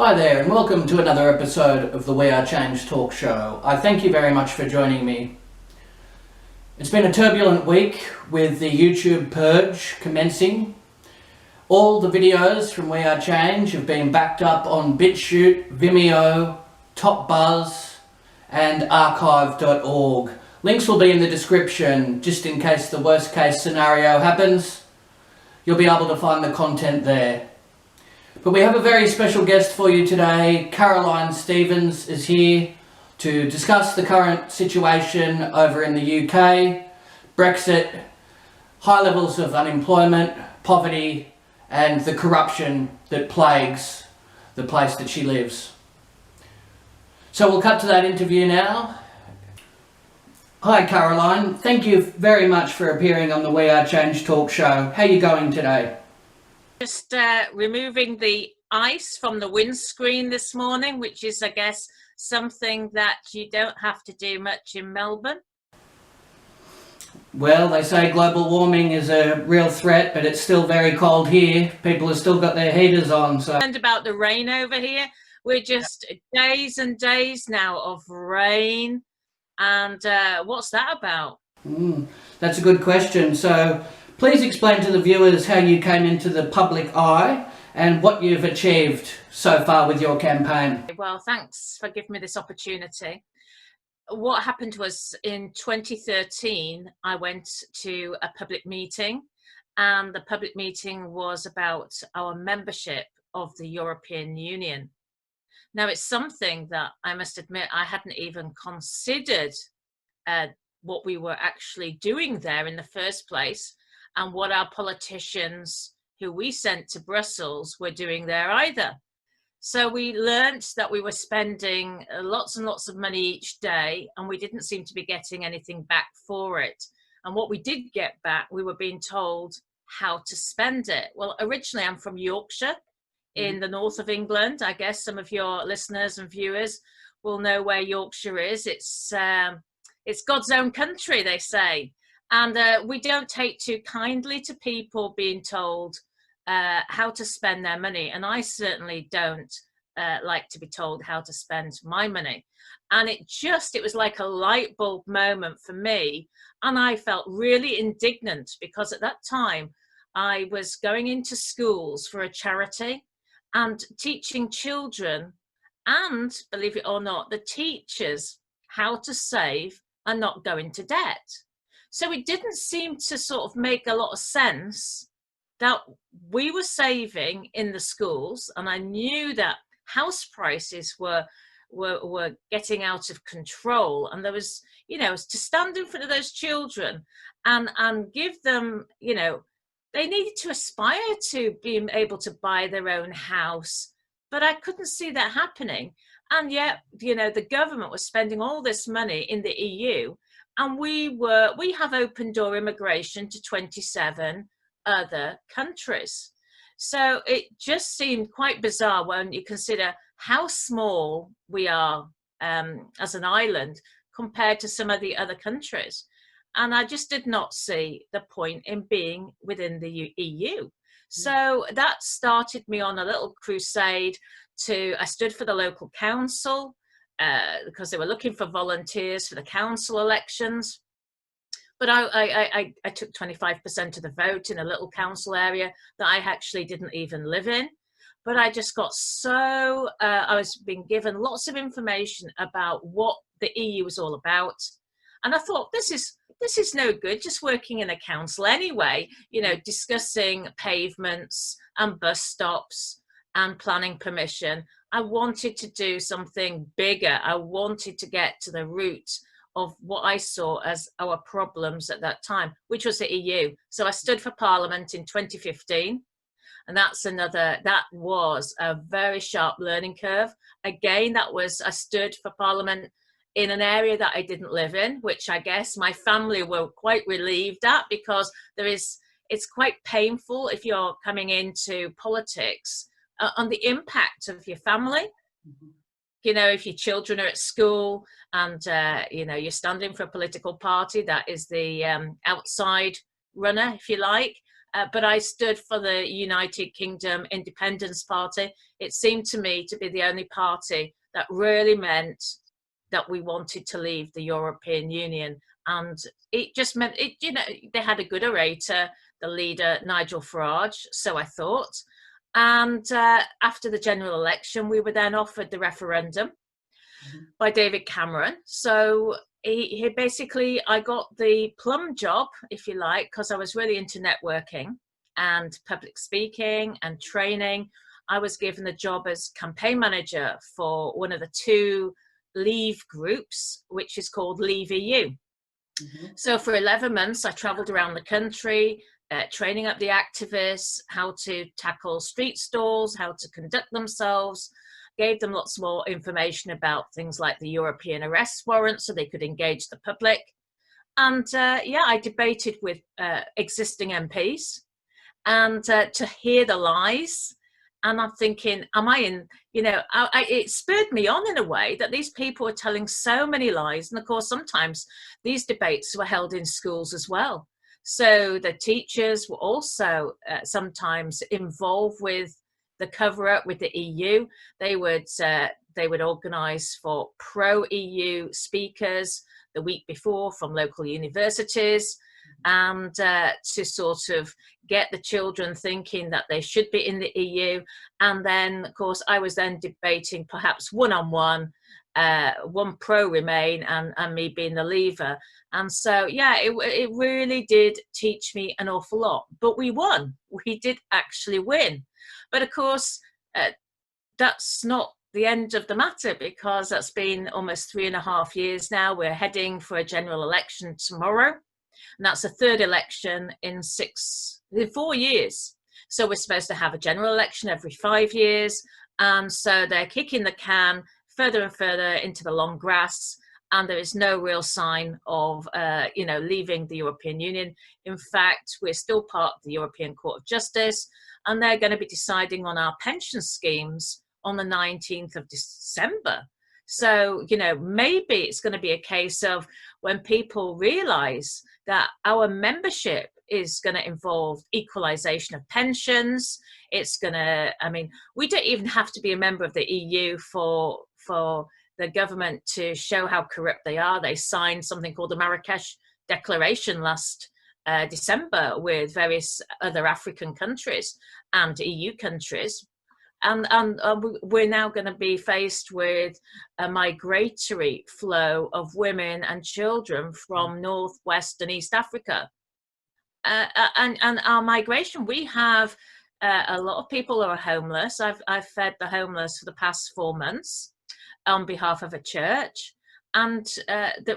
Hi there, and welcome to another episode of the We Are Change talk show. I thank you very much for joining me. It's been a turbulent week with the YouTube purge commencing. All the videos from We Are Change have been backed up on BitChute, Vimeo, TopBuzz, and archive.org. Links will be in the description just in case the worst case scenario happens. You'll be able to find the content there. But we have a very special guest for you today. Caroline Stevens is here to discuss the current situation over in the UK, Brexit, high levels of unemployment, poverty, and the corruption that plagues the place that she lives. So we'll cut to that interview now. Hi Caroline, thank you very much for appearing on the We Are Change talk show. How are you going today? Just removing the ice from the windscreen this morning, which is, I guess, something that you don't have to do much in Melbourne. Well, they say global warming is a real threat, but it's still very cold here. People have still got their heaters on. So, and about the rain over here, we're just days and days now of rain. And what's that about? That's a good question. So please explain to the viewers how you came into the public eye and what you've achieved so far with your campaign. Well, thanks for giving me this opportunity. What happened was in 2013, I went to a public meeting, and the public meeting was about our membership of the European Union. Now, it's something that I must admit I hadn't even considered what we were actually doing there in the first place, and what our politicians who we sent to Brussels were doing there either. So we learnt that we were spending lots and lots of money each day, and we didn't seem to be getting anything back for it. And what we did get back, we were being told how to spend it. Well, originally I'm from Yorkshire in the north of England. I guess some of your listeners and viewers will know where Yorkshire is. It's God's own country, they say. And we don't take too kindly to people being told how to spend their money. And I certainly don't like to be told how to spend my money. And it was like a light bulb moment for me. And I felt really indignant because at that time I was going into schools for a charity and teaching children and, believe it or not, the teachers how to save and not go into debt. So it didn't seem to sort of make a lot of sense that we were saving in the schools, and I knew that house prices were getting out of control, and there was, to stand in front of those children and give them, they needed to aspire to being able to buy their own house, but I couldn't see that happening. And yet, the government was spending all this money in the EU, and we have open door immigration to 27 other countries. So it just seemed quite bizarre when you consider how small we are as an island compared to some of the other countries. And I just did not see the point in being within the EU. So that started me on a little crusade I stood for the local council because they were looking for volunteers for the council elections. But I took 25% of the vote in a little council area that I actually didn't even live in. But I just got I was being given lots of information about what the EU was all about. And I thought, this is no good, just working in a council anyway, discussing pavements and bus stops and planning permission. I wanted to do something bigger. I wanted to get to the root of what I saw as our problems at that time, which was the EU. So I stood for Parliament in 2015. And that was a very sharp learning curve. Again, I stood for Parliament in an area that I didn't live in, which I guess my family were quite relieved at, because it's quite painful if you're coming into politics on the impact of your family. If your children are at school and, you're standing for a political party that is the outside runner, if you like, but I stood for the United Kingdom Independence Party. It seemed to me to be the only party that really meant that we wanted to leave the European Union. And it just meant, they had a good orator, the leader, Nigel Farage, so I thought. And after the general election, we were then offered the referendum by David Cameron. So he basically, I got the plum job, if you like, because I was really into networking and public speaking and training. I was given the job as campaign manager for one of the two Leave groups, which is called Leave EU. So for 11 months, I traveled around the country, training up the activists, how to tackle street stalls, how to conduct themselves, gave them lots more information about things like the European arrest warrant so they could engage the public. And I debated with existing MPs and to hear the lies. And I'm thinking, am I in, it spurred me on in a way that these people are telling so many lies. And of course, sometimes these debates were held in schools as well. So the teachers were also sometimes involved with the cover-up with the EU. They would organise for pro-EU speakers the week before from local universities, and to sort of get the children thinking that they should be in the EU. And then, of course, I was then debating perhaps one-on-one, one pro-Remain and me being the leaver. And so, it really did teach me an awful lot. But we won. We did actually win. But of course, that's not the end of the matter, because that's been almost 3.5 years now. We're heading for a general election tomorrow. And that's the third election in 4 years. So we're supposed to have a general election every 5 years. And so they're kicking the can further and further into the long grass. And there is no real sign of, leaving the European Union. In fact, we're still part of the European Court of Justice, and they're going to be deciding on our pension schemes on the 19th of December. So, maybe it's going to be a case of when people realize that our membership is going to involve equalization of pensions. It's going to, we don't even have to be a member of the EU for the government to show how corrupt they are. They signed something called the Marrakesh Declaration last December with various other African countries and EU countries. And we're now going to be faced with a migratory flow of women and children from North, West and East Africa. And our migration, we have a lot of people who are homeless. I've fed the homeless for the past 4 months on behalf of a church, and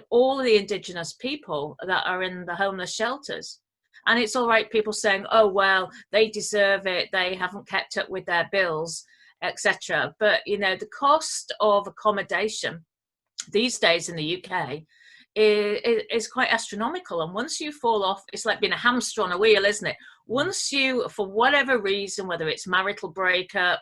all the indigenous people that are in the homeless shelters. And it's all right, people saying, oh, well, they deserve it, they haven't kept up with their bills, etc. But, the cost of accommodation these days in the UK is quite astronomical. And once you fall off, it's like being a hamster on a wheel, isn't it? Once you, for whatever reason, whether it's marital breakup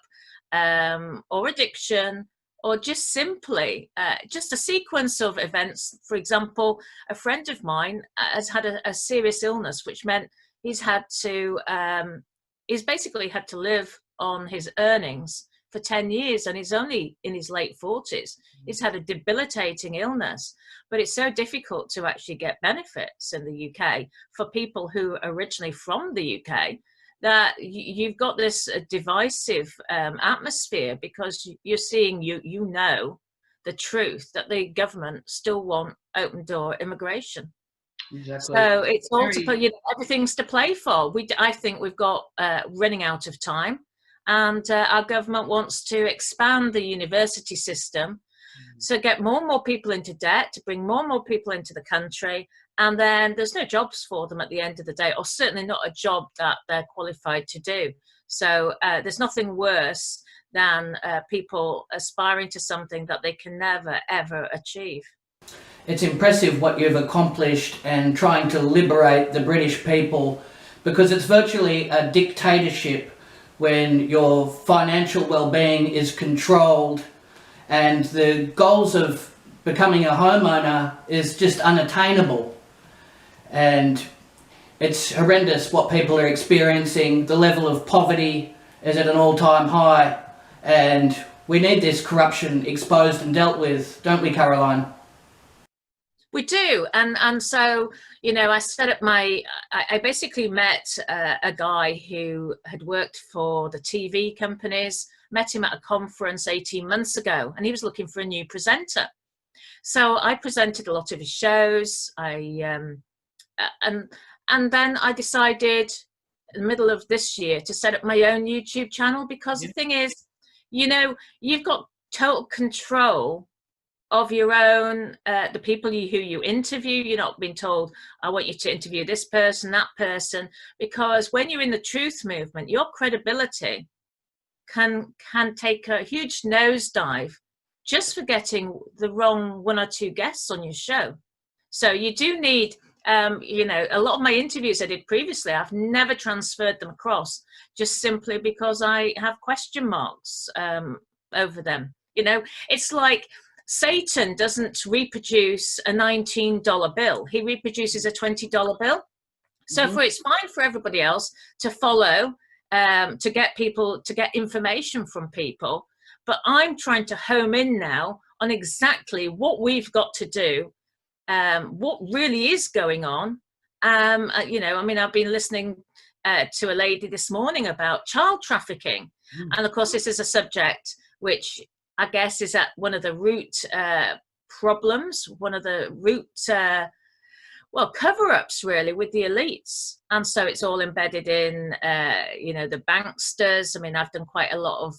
or addiction, or just simply just a sequence of events. For example, a friend of mine has had a serious illness, which meant he's basically had to live on his earnings for 10 years, and he's only in his late 40s. He's had a debilitating illness, but it's so difficult to actually get benefits in the UK for people who are originally from the UK, that you've got this divisive atmosphere, because you're seeing, the truth that the government still want open door immigration. Exactly. So it's all everything's to play for. I think we've got running out of time, and our government wants to expand the university system to get more and more people into debt, to bring more and more people into the country. And then there's no jobs for them at the end of the day, or certainly not a job that they're qualified to do. So there's nothing worse than people aspiring to something that they can never, ever achieve. It's impressive what you've accomplished and trying to liberate the British people, because it's virtually a dictatorship when your financial well-being is controlled, and the goals of becoming a homeowner is just unattainable. And It's horrendous what people are experiencing. The level of poverty is at an all-time high, and we need this corruption exposed and dealt with, don't we, Caroline? We do, and so, you know, I set up I basically met a guy who had worked for the TV companies. Met him at a conference 18 months ago, and he was looking for a new presenter. So I presented a lot of his shows. And then I decided in the middle of this year to set up my own YouTube channel, because the thing is, you know, you've got total control of your own, the people who you interview. You're not being told, I want you to interview this person, that person, because when you're in the truth movement, your credibility can take a huge nosedive just for getting the wrong one or two guests on your show. So you do need, you know, a lot of my interviews I did previously, I've never transferred them across, just simply because I have question marks over them. You know, it's like Satan doesn't reproduce a $19 bill. He reproduces a $20 bill. So it's fine for everybody else to follow, to get people, to get information from people. But I'm trying to home in now on exactly what we've got to do, what really is going on. You know, I mean, I've been listening to a lady this morning about child trafficking. And of course, this is a subject which I guess is at one of the root problems, one of the root, well, cover-ups really with the elites. And so it's all embedded in, you know, the banksters. I mean, I've done quite a lot of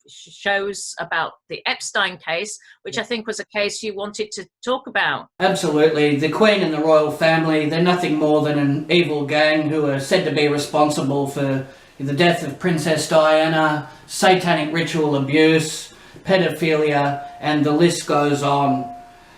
shows about the Epstein case, which I think was a case you wanted to talk about. Absolutely. The Queen and the royal family, they're nothing more than an evil gang who are said to be responsible for the death of Princess Diana, satanic ritual abuse, pedophilia, and the list goes on.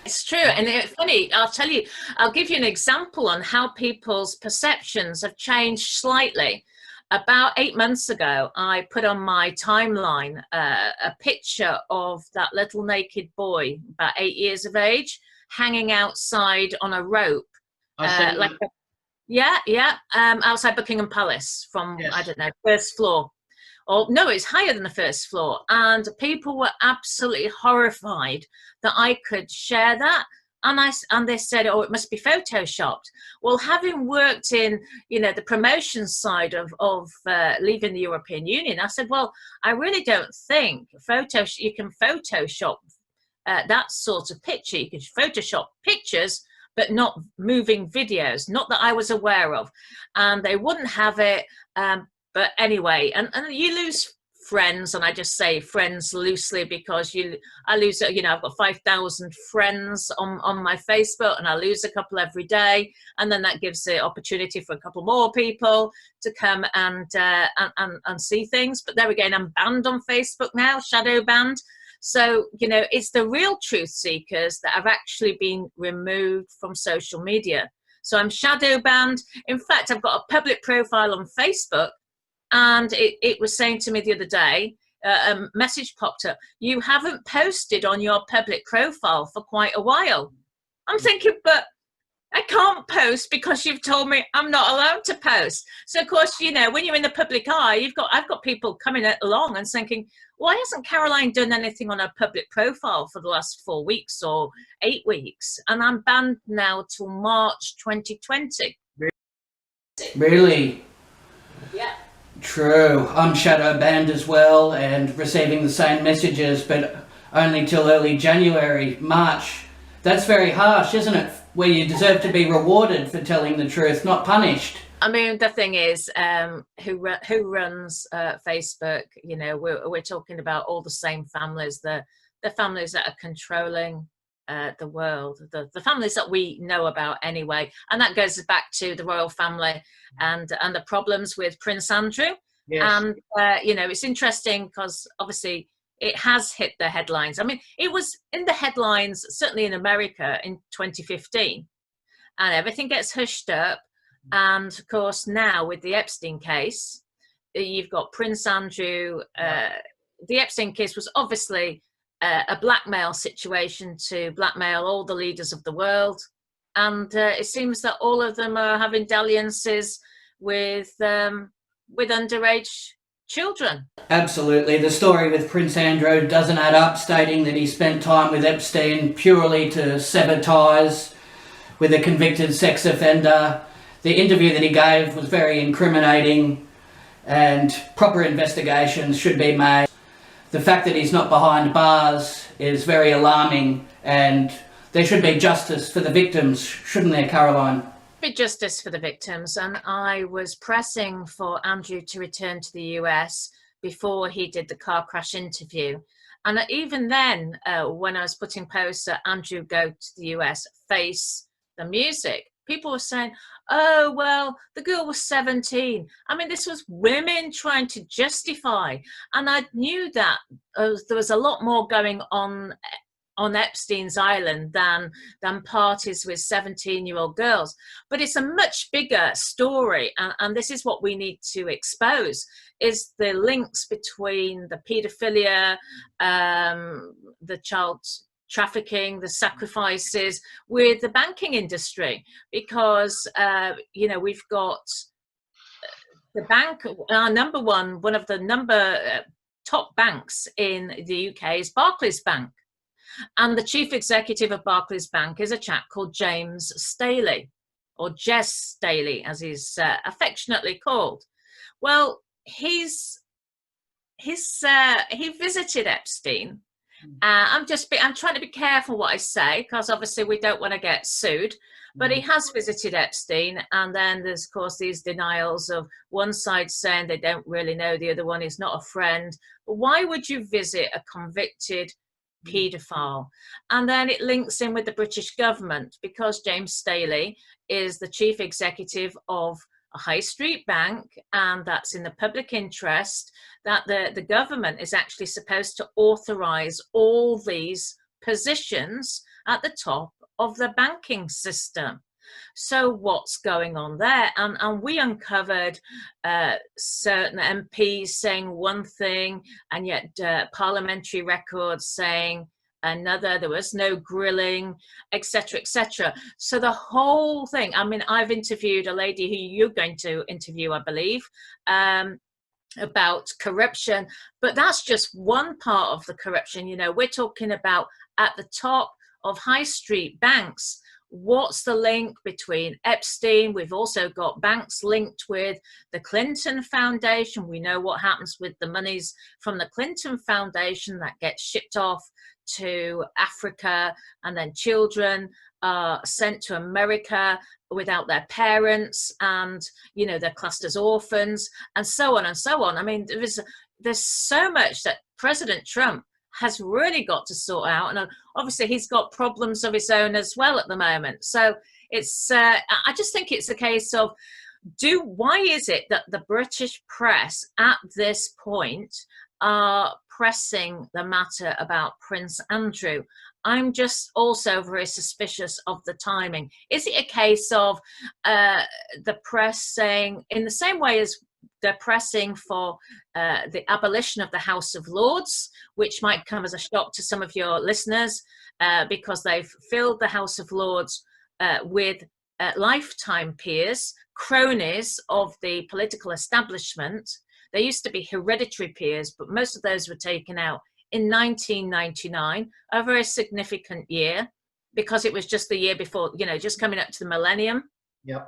It's true. And it's funny, I'll tell you, I'll give you an example on how people's perceptions have changed slightly. About 8 months ago, I put on my timeline a picture of that little naked boy, about 8 years of age, hanging outside on a rope. Outside Buckingham Palace from, I don't know, first floor. Or no, it's higher than the first floor. And people were absolutely horrified that I could share that. And they said, oh, it must be photoshopped. Well, having worked in, you know, the promotion side of leaving the European Union, I said, well, I really don't think you can Photoshop that sort of picture. You can Photoshop pictures, but not moving videos, not that I was aware of. And they wouldn't have it. But anyway, and you lose friends, and I just say friends loosely because I lose, you know, I've got 5,000 friends on my Facebook, and I lose a couple every day, and then that gives the opportunity for a couple more people to come and see things. But there again, I'm banned on Facebook now, shadow banned. So, you know, it's the real truth seekers that have actually been removed from social media. So I'm shadow banned. In fact, I've got a public profile on Facebook. And it was saying to me the other day, a message popped up, you haven't posted on your public profile for quite a while. I'm thinking, but I can't post because you've told me I'm not allowed to post. So, of course, you know, when you're in the public eye, I've got people coming along and thinking, why hasn't Caroline done anything on her public profile for the last 4 weeks or 8 weeks? And I'm banned now till March 2020. Really? Yeah. True. I'm shadow banned as well and receiving the same messages, but only till early January, March. That's very harsh, isn't it? Where you deserve to be rewarded for telling the truth, not punished. I mean, the thing is, who runs Facebook? You know, we're talking about all the same families, the families that are controlling the world, the families that we know about anyway, and that goes back to the royal family and the problems with Prince Andrew. Yes. And you know, it's interesting because obviously it has hit the headlines. I mean, it was in the headlines certainly in America in 2015, and everything gets hushed up. And of course, now with the Epstein case, you've got Prince Andrew. The Epstein case was obviously a blackmail situation to blackmail all the leaders of the world. and it seems that all of them are having dalliances with underage children. Absolutely. The story with Prince Andrew doesn't add up, stating that he spent time with Epstein purely to sever ties with a convicted sex offender. The interview that he gave was very incriminating, and proper investigations should be made. The fact that he's not behind bars is very alarming, and there should be justice for the victims, shouldn't there, Caroline? Be justice for the victims, and I was pressing for Andrew to return to the US before he did the car crash interview. And even then, when I was putting posts that Andrew go to the US, face the music, people were saying, oh, well, the girl was 17. I mean, this was women trying to justify. And I knew that there was a lot more going on Epstein's Island than parties with 17-year-old girls. But it's a much bigger story, and this is what we need to expose, is the links between the paedophilia, the child trafficking, the sacrifices with the banking industry, because we've got the bank, one of the top banks in the UK is Barclays Bank. And the chief executive of Barclays Bank is a chap called James Staley, or Jess Staley, as he's affectionately called. Well, he visited Epstein. I'm trying to be careful what I say, because obviously we don't want to get sued. But he has visited Epstein, and then there's, of course, these denials of one side saying they don't really know, the other one is not a friend. But why would you visit a convicted paedophile? And then it links in with the British government, because James Staley is the chief executive of a high street bank, and that's in the public interest, that the government is actually supposed to authorize all these positions at the top of the banking system. So what's going on there? And we uncovered certain MPs saying one thing, and yet parliamentary records saying another. There was no grilling, etc., etc. So the whole thing, I mean, I've interviewed a lady who you're going to interview, I believe, about corruption, but that's just one part of the corruption. We're talking about at the top of high street banks. What's the link between Epstein? We've also got banks linked with the Clinton Foundation. We know what happens with the monies from the Clinton Foundation that gets shipped off to Africa, and then children are sent to America without their parents, and they're classed as orphans, and so on and so on. I mean, there's so much that President Trump has really got to sort out, and obviously he's got problems of his own as well at the moment. So it's I just think it's a case of why is it that the British press at this point are pressing the matter about Prince Andrew? I'm just also very suspicious of the timing. Is it a case of the press saying, in the same way as they're pressing for the abolition of the House of Lords, which might come as a shock to some of your listeners, because they've filled the House of Lords with lifetime peers, cronies of the political establishment. There used to be hereditary peers, but most of those were taken out in 1999, a very significant year, because it was just the year before, just coming up to the millennium. Yep.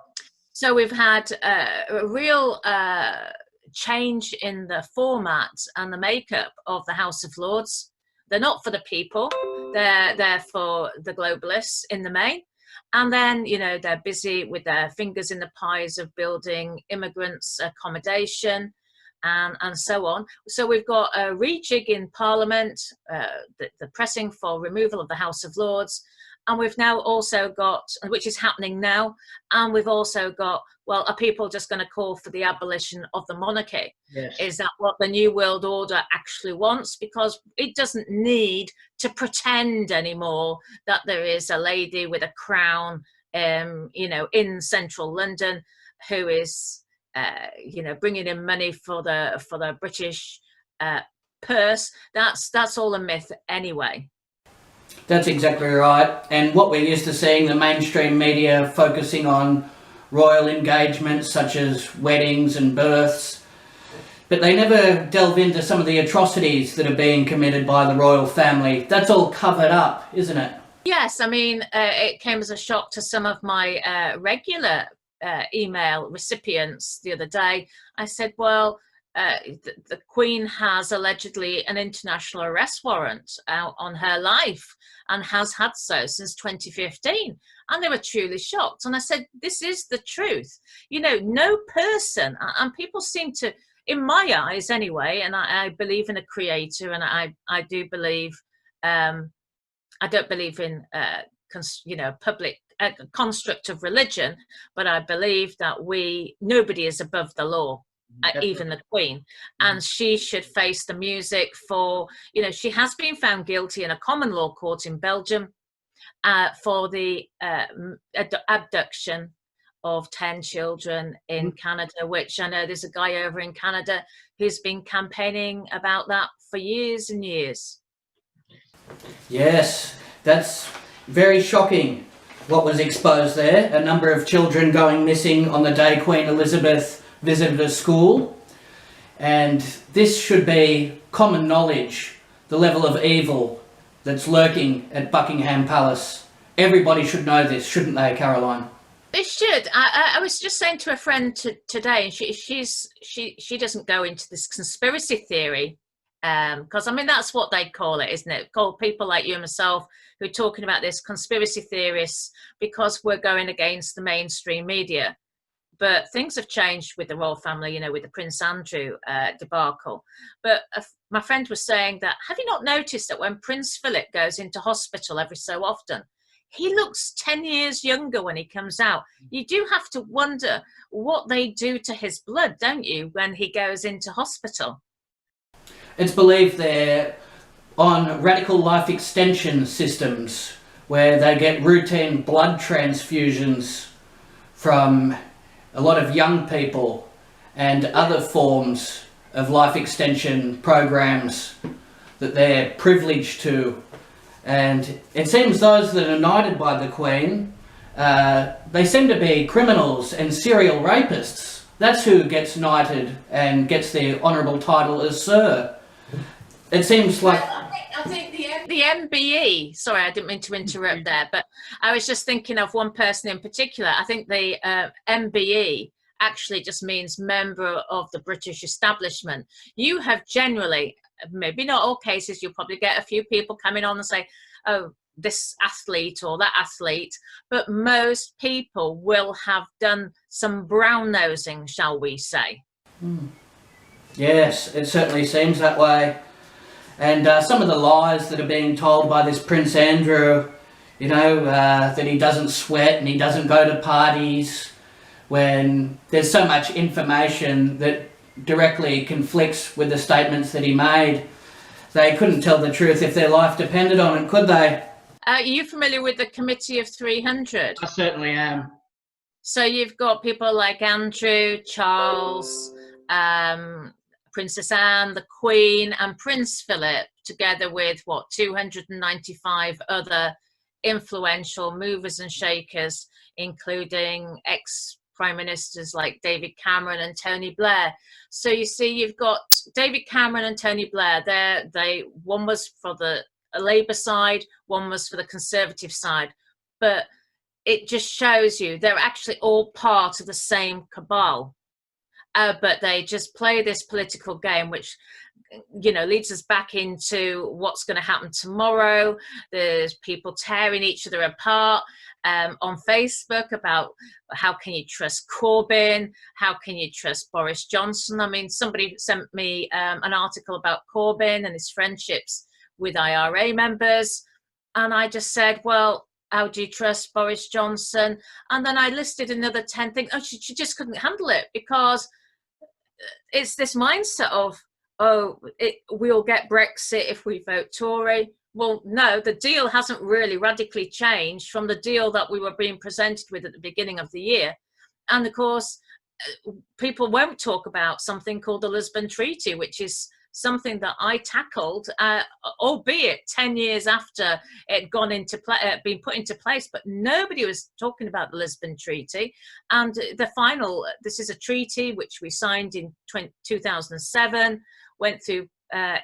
So we've had a real change in the format and the makeup of the House of Lords. They're not for the people. They're for the globalists in the main. And then, they're busy with their fingers in the pies of building immigrants' accommodation and so on. So we've got a rejig in Parliament, the pressing for removal of the House of Lords. And we've now also got, which is happening now, and we've also got, well, are people just going to call for the abolition of the monarchy? Yes. Is that what the New World Order actually wants? Because it doesn't need to pretend anymore that there is a lady with a crown, in central London who is, bringing in money for the British purse. That's all a myth anyway. That's exactly right. And what we're used to seeing, the mainstream media focusing on royal engagements such as weddings and births, but they never delve into some of the atrocities that are being committed by the royal family. That's all covered up, isn't it? Yes, I mean, it came as a shock to some of my regular email recipients the other day. I said, well, the Queen has allegedly an international arrest warrant out on her life and has had so since 2015. And they were truly shocked. And I said, this is the truth. You know, no person, and people seem to, in my eyes anyway, and I believe in a creator, and I do believe, I don't believe in, public construct of religion, but I believe that nobody is above the law, even the Queen, and she should face the music for, she has been found guilty in a common law court in Belgium for the abduction of 10 children in Canada, which I know there's a guy over in Canada who's been campaigning about that for years and years. Yes, that's very shocking what was exposed there. A number of children going missing on the day Queen Elizabeth visited a school. And this should be common knowledge, the level of evil that's lurking at Buckingham Palace. Everybody should know this, shouldn't they, Caroline? They should. I was just saying to a friend today, and she doesn't go into this conspiracy theory, because I mean that's what they call it, isn't it? Call people like you and myself who are talking about this conspiracy theorists because we're going against the mainstream media. But things have changed with the royal family, with the Prince Andrew debacle. But my friend was saying that, have you not noticed that when Prince Philip goes into hospital every so often, he looks 10 years younger when he comes out? You do have to wonder what they do to his blood, don't you, when he goes into hospital? It's believed they're on radical life extension systems where they get routine blood transfusions from a lot of young people and other forms of life extension programs that they're privileged to. And it seems those that are knighted by the Queen, they seem to be criminals and serial rapists. That's who gets knighted and gets the honourable title as Sir. It seems like... I think the MBE, sorry, I didn't mean to interrupt there, but I was just thinking of one person in particular. I think the MBE actually just means member of the British establishment. You have generally, maybe not all cases, you'll probably get a few people coming on and say, oh, this athlete or that athlete, but most people will have done some brown nosing, shall we say. Yes, it certainly seems that way. And some of the lies that are being told by this Prince Andrew, that he doesn't sweat and he doesn't go to parties, when there's so much information that directly conflicts with the statements that he made. They couldn't tell the truth if their life depended on it, could they? Are you familiar with the Committee of 300? I certainly am. So you've got people like Andrew, Charles, Princess Anne, the Queen, and Prince Philip, together with 295 other influential movers and shakers, including ex-prime ministers like David Cameron and Tony Blair. So you see, you've got David Cameron and Tony Blair. One was for the Labour side, one was for the Conservative side, but it just shows you they're actually all part of the same cabal. But they just play this political game, which, leads us back into what's going to happen tomorrow. There's people tearing each other apart on Facebook about how can you trust Corbyn? How can you trust Boris Johnson? I mean, somebody sent me an article about Corbyn and his friendships with IRA members. And I just said, well, how do you trust Boris Johnson? And then I listed another 10 things. Oh, she just couldn't handle it, because it's this mindset of, we'll get Brexit if we vote Tory. Well, no, the deal hasn't really radically changed from the deal that we were being presented with at the beginning of the year. And of course, people won't talk about something called the Lisbon Treaty, which is something that I tackled, albeit 10 years after it had gone into been put into place, but nobody was talking about the Lisbon Treaty. And this is a treaty which we signed in 2007, went through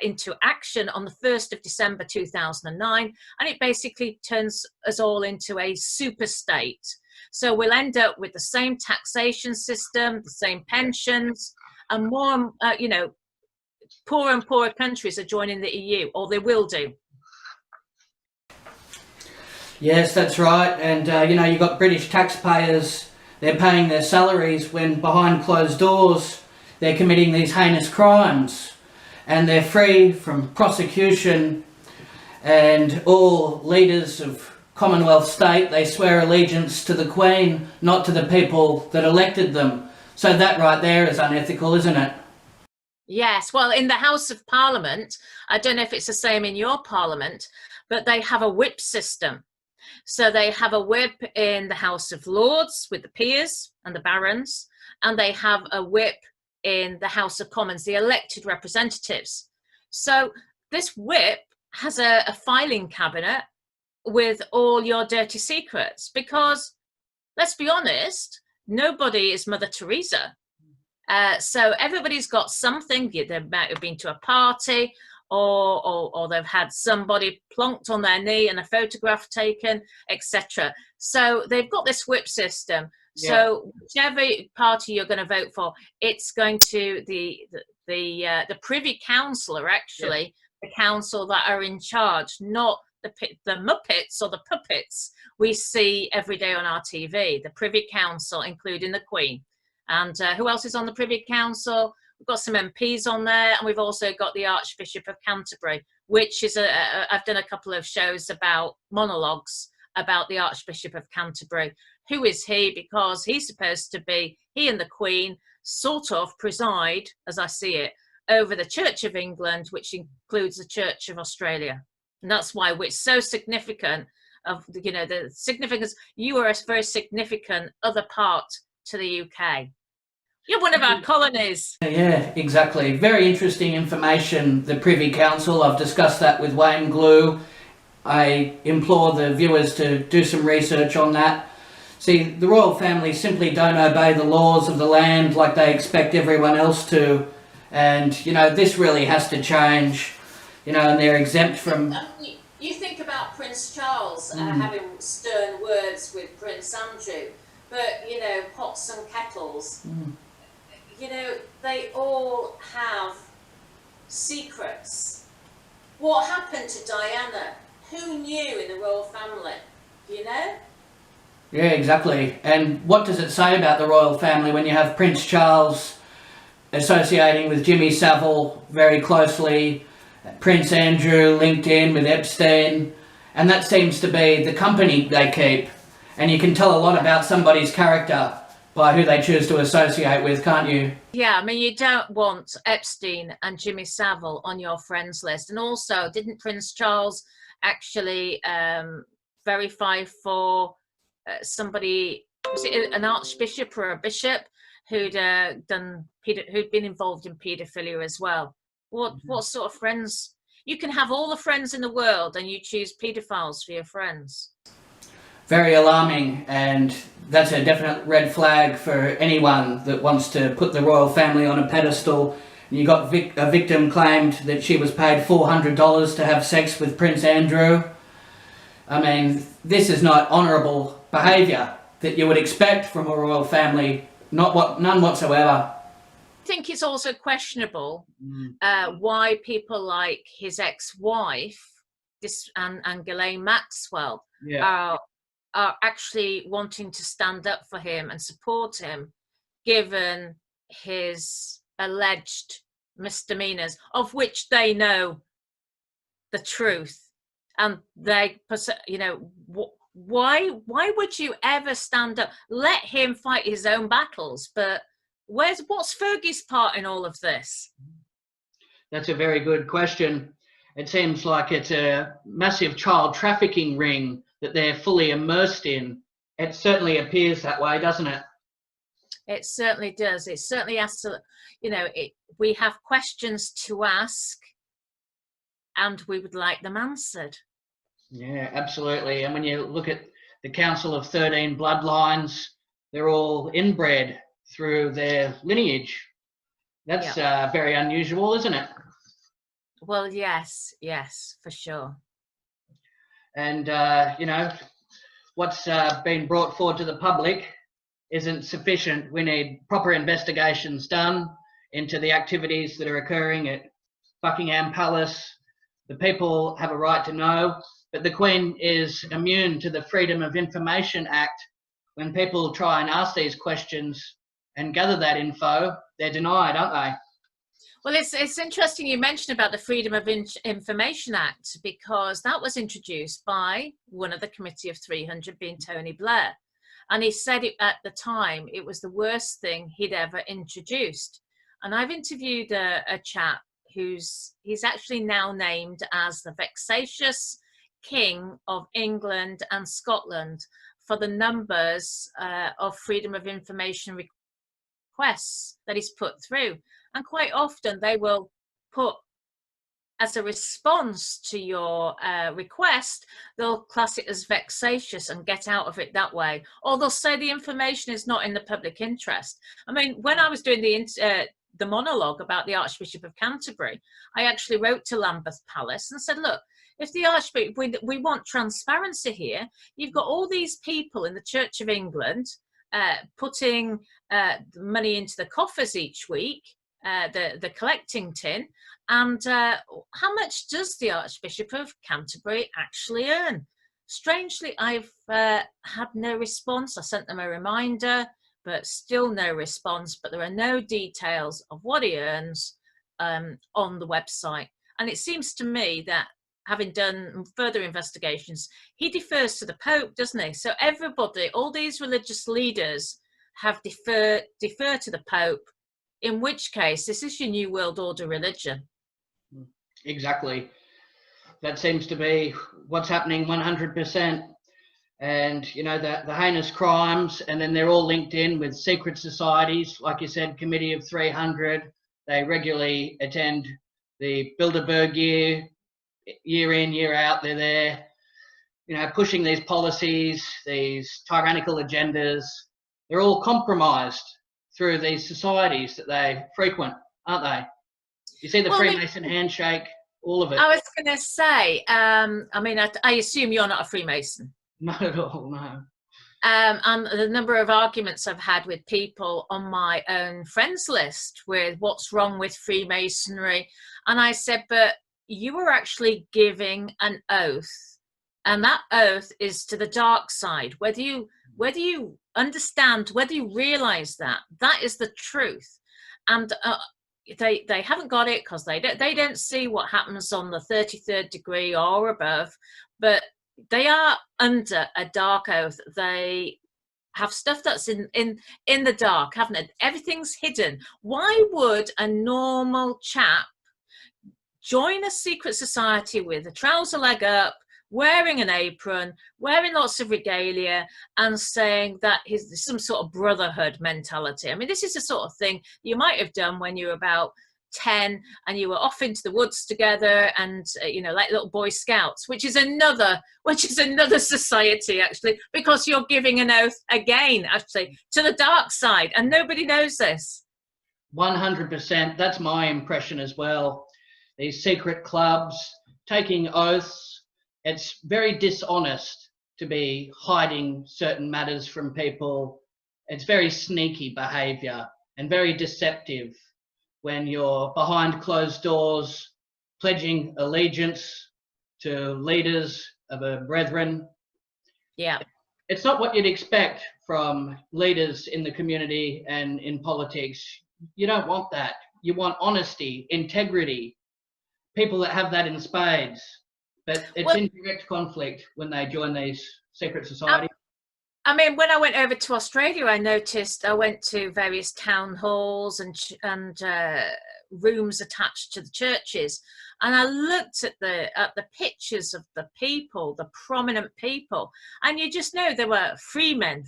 into action on the 1st of December 2009, and it basically turns us all into a super state. So we'll end up with the same taxation system, the same pensions, and more, poorer and poorer countries are joining the EU, or they will do. Yes, that's right. And, you've got British taxpayers, they're paying their salaries when behind closed doors they're committing these heinous crimes, and they're free from prosecution, and all leaders of Commonwealth state, they swear allegiance to the Queen, not to the people that elected them. So that right there is unethical, isn't it? Yes, well, in the House of Parliament, I don't know if it's the same in your Parliament, but they have a whip system. So they have a whip in the House of Lords with the peers and the barons, and they have a whip in the House of Commons, the elected representatives. So this whip has a filing cabinet with all your dirty secrets, because let's be honest, nobody is Mother Teresa. So everybody's got something. They might have been to a party, or they've had somebody plonked on their knee and a photograph taken, etc. So they've got this whip system. Yeah. So whichever party you're going to vote for, it's going to the Privy Council are actually the council that are in charge, not the Muppets or the puppets we see every day on our TV. The Privy Council, including the Queen. And who else is on the Privy Council? We've got some MPs on there, and we've also got the Archbishop of Canterbury, which is I've done a couple of shows about monologues about the Archbishop of Canterbury. Who is he? Because he's supposed to be, he and the Queen sort of preside, as I see it, over the Church of England, which includes the Church of Australia. And that's why it's so significant of, the significance. You are a very significant other part to the UK. You're one of our colonies. Yeah, exactly. Very interesting information, the Privy Council. I've discussed that with Wayne Glue. I implore the viewers to do some research on that. See, the royal family simply don't obey the laws of the land like they expect everyone else to. And, this really has to change. And they're exempt from... You think about Prince Charles having stern words with Prince Andrew, but, pots and kettles, they all have secrets. What happened to Diana? Who knew in the royal family? Do you know? Yeah, exactly. And what does it say about the royal family when you have Prince Charles associating with Jimmy Savile very closely, Prince Andrew linked in with Epstein, and that seems to be the company they keep. And you can tell a lot about somebody's character by who they choose to associate with, can't you? Yeah, I mean, you don't want Epstein and Jimmy Savile on your friends list. And also, didn't Prince Charles actually verify for somebody, was it an archbishop or a bishop, who'd been involved in paedophilia as well? What sort of friends? You can have all the friends in the world and you choose paedophiles for your friends. Very alarming, and that's a definite red flag for anyone that wants to put the royal family on a pedestal. You got a victim claimed that she was paid $400 to have sex with Prince Andrew. I mean, this is not honourable behaviour that you would expect from a royal family. None whatsoever. I think it's also questionable why people like his ex-wife, and Ghislaine Maxwell, are actually wanting to stand up for him and support him, given his alleged misdemeanors, of which they know the truth. And they, why would you ever stand up? Let him fight his own battles, but what's Fergie's part in all of this? That's a very good question. It seems like it's a massive child trafficking ring that they're fully immersed in. It certainly appears that way, doesn't it? It certainly does. It certainly has to, we have questions to ask and we would like them answered. Yeah, absolutely. And when you look at the Council of 13 bloodlines, they're all inbred through their lineage. That's very unusual, isn't it? Well, yes, for sure. And, what's been brought forward to the public isn't sufficient. We need proper investigations done into the activities that are occurring at Buckingham Palace. The people have a right to know, but the Queen is immune to the Freedom of Information Act. When people try and ask these questions and gather that info, they're denied, aren't they? Well, it's interesting you mentioned about the Freedom of Information Act, because that was introduced by one of the Committee of 300, being Tony Blair. And he said it at the time, it was the worst thing he'd ever introduced. And I've interviewed a chap he's actually now named as the vexatious King of England and Scotland for the numbers of Freedom of Information requests that he's put through. And quite often they will put, as a response to your request, they'll class it as vexatious and get out of it that way. Or they'll say the information is not in the public interest. I mean, when I was doing the monologue about the Archbishop of Canterbury, I actually wrote to Lambeth Palace and said, look, if the Archbishop, we want transparency here. You've got all these people in the Church of England putting money into the coffers each week, the collecting tin, and how much does the Archbishop of Canterbury actually earn? Strangely, I've had no response. I sent them a reminder, but still no response. But there are no details of what he earns on the website. And it seems to me that, having done further investigations, he defers to the Pope, doesn't he? So everybody, all these religious leaders have defer to the Pope, in which case this is your New World Order religion. Exactly. That seems to be what's happening 100%. And, the heinous crimes, and then they're all linked in with secret societies, like you said, Committee of 300. They regularly attend the Bilderberg year in, year out. They're there, pushing these policies, these tyrannical agendas. They're all compromised through these societies that they frequent, aren't they? You see the Freemason handshake, all of it. I was going to say, I assume you're not a Freemason. Not at all, no. And the number of arguments I've had with people on my own friends list with what's wrong with Freemasonry. And I said, but you were actually giving an oath, and that oath is to the dark side. Whether you understand, whether you realize that is the truth. And they haven't got it because they don't see what happens on the 33rd degree or above, but they are under a dark oath. They have stuff that's in the dark, haven't it? Everything's hidden. Why would a normal chap join a secret society with a trouser leg up, wearing an apron, wearing lots of regalia, and saying that he's some sort of brotherhood mentality? I mean, this is the sort of thing you might have done when you were about 10 and you were off into the woods together, and like little Boy Scouts, which is another society, actually, because you're giving an oath again, actually, to the dark side, and nobody knows this. 100%. That's my impression as well. These secret clubs taking oaths, it's very dishonest to be hiding certain matters from people. It's very sneaky behavior and very deceptive when you're behind closed doors pledging allegiance to leaders of a brethren. Yeah. It's not what you'd expect from leaders in the community and in politics. You don't want that. You want honesty, integrity, people that have that in spades. But it's in direct conflict when they join these secret societies. I mean, when I went over to Australia, I noticed I went to various town halls and rooms attached to the churches, and I looked at the pictures of the people, the prominent people, and you just know they were free men.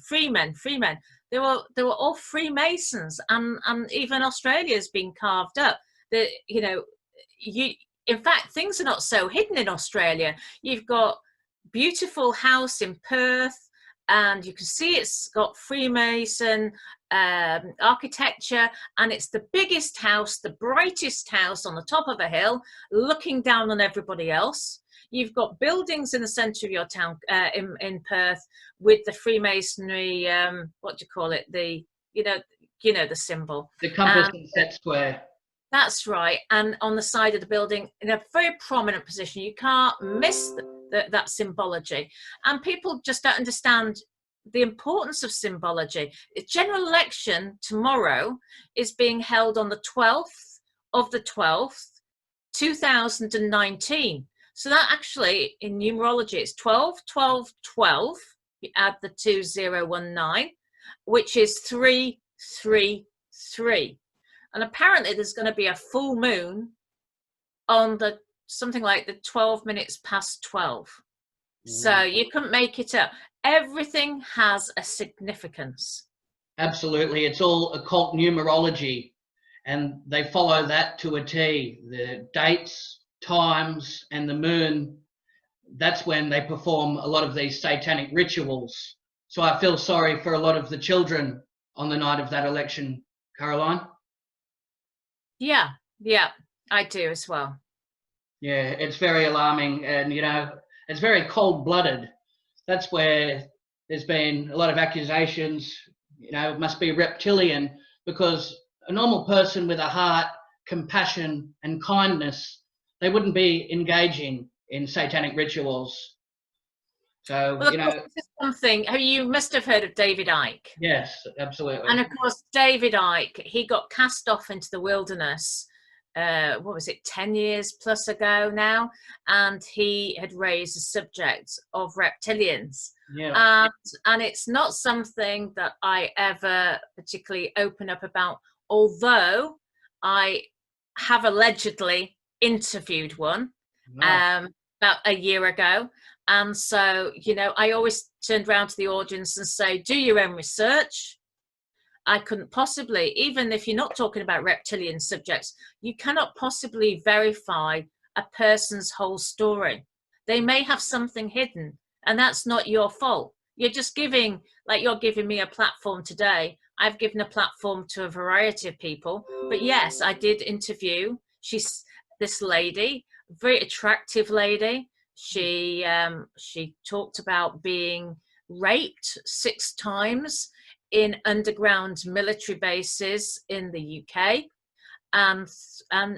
they were all Freemasons, and even Australia's been carved up. The you know you In fact, things are not so hidden in Australia. You've got beautiful house in Perth, and you can see it's got Freemason architecture, and it's the biggest house, the brightest house on the top of a hill, looking down on everybody else. You've got buildings in the centre of your town in Perth with the Freemasonry. What do you call it? The the symbol. The compass and set square. That's right. And on the side of the building, in a very prominent position, you can't miss that symbology. And people just don't understand the importance of symbology. The general election tomorrow is being held on the 12th of the 12th, 2019. So that actually, in numerology, it's 12, 12, 12. You add the 2019, which is 333. And apparently there's going to be a full moon on something like the 12 minutes past 12. So you couldn't make it up. Everything has a significance. Absolutely. It's all occult numerology, and they follow that to a T. The dates, times, and the moon, that's when they perform a lot of these satanic rituals. So I feel sorry for a lot of the children on the night of that election, Caroline. Yeah, I do as well. Yeah, it's very alarming, and it's very cold-blooded. That's where there's been a lot of accusations, it must be reptilian, because a normal person with a heart, compassion, and kindness, they wouldn't be engaging in satanic rituals. So, well, this is something, you must have heard of David Icke. Yes, absolutely. And of course, David Icke, he got cast off into the wilderness, 10 years plus ago now, and he had raised the subject of reptilians. Yeah. And it's not something that I ever particularly open up about, although I have allegedly interviewed one about a year ago. And so, I always turned around to the audience and say, do your own research. I couldn't possibly, even if you're not talking about reptilian subjects, you cannot possibly verify a person's whole story. They may have something hidden, and that's not your fault. You're just giving, like you're giving me a platform today. I've given a platform to a variety of people. But yes, I did interview. She's this lady, very attractive lady. She talked about being raped 6 times in underground military bases in the UK, and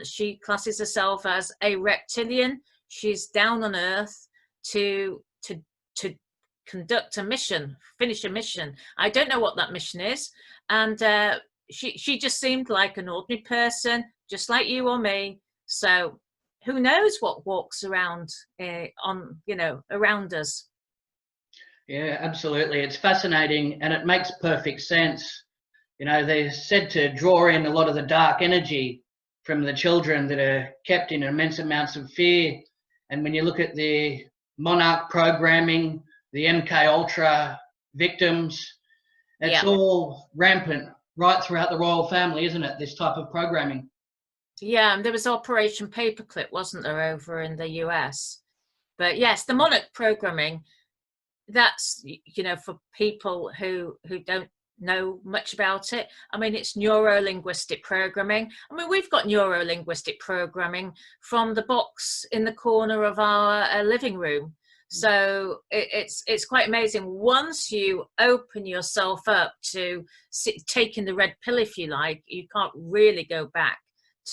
she classes herself as a reptilian. She's down on Earth to conduct a mission, finish a mission. I don't know what that mission is, and she just seemed like an ordinary person, just like you or me. So who knows what walks around around us. Yeah, absolutely. It's fascinating, and it makes perfect sense. They're said to draw in a lot of the dark energy from the children that are kept in immense amounts of fear. And when you look at the Monarch programming, the MK Ultra victims, it's all rampant right throughout the royal family, isn't it? This type of programming. Yeah, and there was Operation Paperclip, wasn't there, over in the US? But yes, the Monarch programming, that's for people who don't know much about it. I mean, it's neuro-linguistic programming. I mean, we've got neuro-linguistic programming from the box in the corner of our living room. So it's quite amazing. Once you open yourself up to taking the red pill, if you like, you can't really go back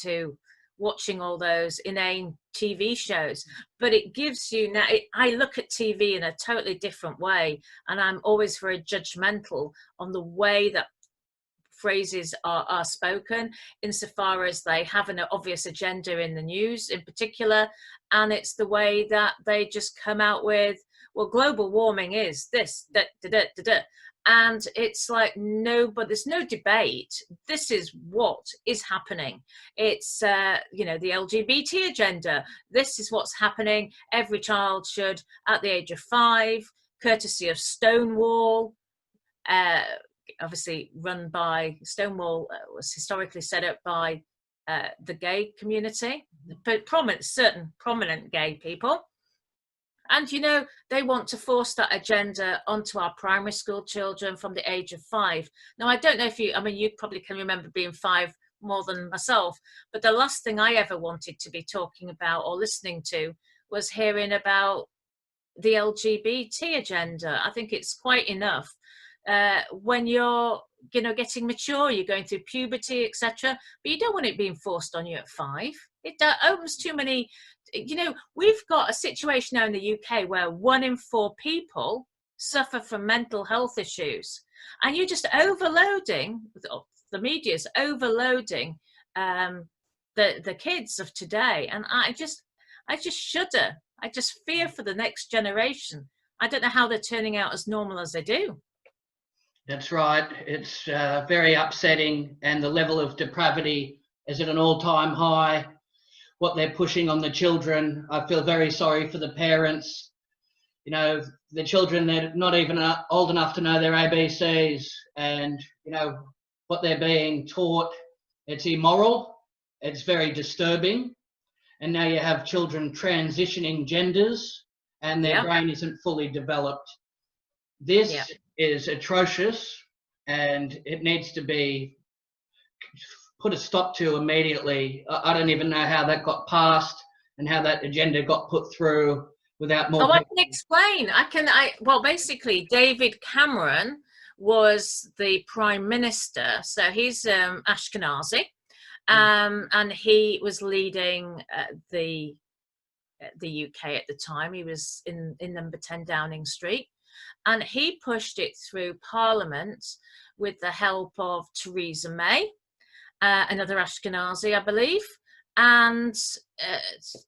to watching all those inane TV shows, but it gives you now. I look at TV in a totally different way, and I'm always very judgmental on the way that phrases are spoken, insofar as they have an obvious agenda in the news in particular, and it's the way that they just come out with, well, global warming is this, and it's like, no, but there's no debate. This is what is happening. It's the LGBT agenda. This is what's happening. Every child should, at the age of 5, courtesy of Stonewall, obviously run by Stonewall, was historically set up by the gay community, but certain prominent gay people. And, you know, they want to force that agenda onto our primary school children from the age of 5. Now, I don't know if you, I mean, you probably can remember being 5 more than myself, but the last thing I ever wanted to be talking about or listening to was hearing about the LGBT agenda. I think it's quite enough. When you're, you know, getting mature, you're going through puberty, etc., but you don't want it being forced on you at 5. It opens too many. You know, we've got a situation now in the UK where 1 in 4 people suffer from mental health issues, and you're just overloading, the media's overloading the kids of today, and I just shudder. I just fear for the next generation. I don't know how they're turning out as normal as they do. That's right. It's very upsetting, and the level of depravity is at an all-time high. What they're pushing on the children, I feel very sorry for the parents. You know, the children, they're not even old enough to know their ABCs, and, you know, what they're being taught, it's immoral, it's very disturbing. And now you have children transitioning genders, and their brain isn't fully developed. This is atrocious, and it needs to be put a stop to immediately. I don't even know how that got passed and how that agenda got put through without more. I can explain. Well, basically, David Cameron was the Prime Minister, so he's Ashkenazi, and he was leading the UK at the time. He was in number 10 Downing Street, and he pushed it through Parliament with the help of Theresa May, another Ashkenazi, I believe, and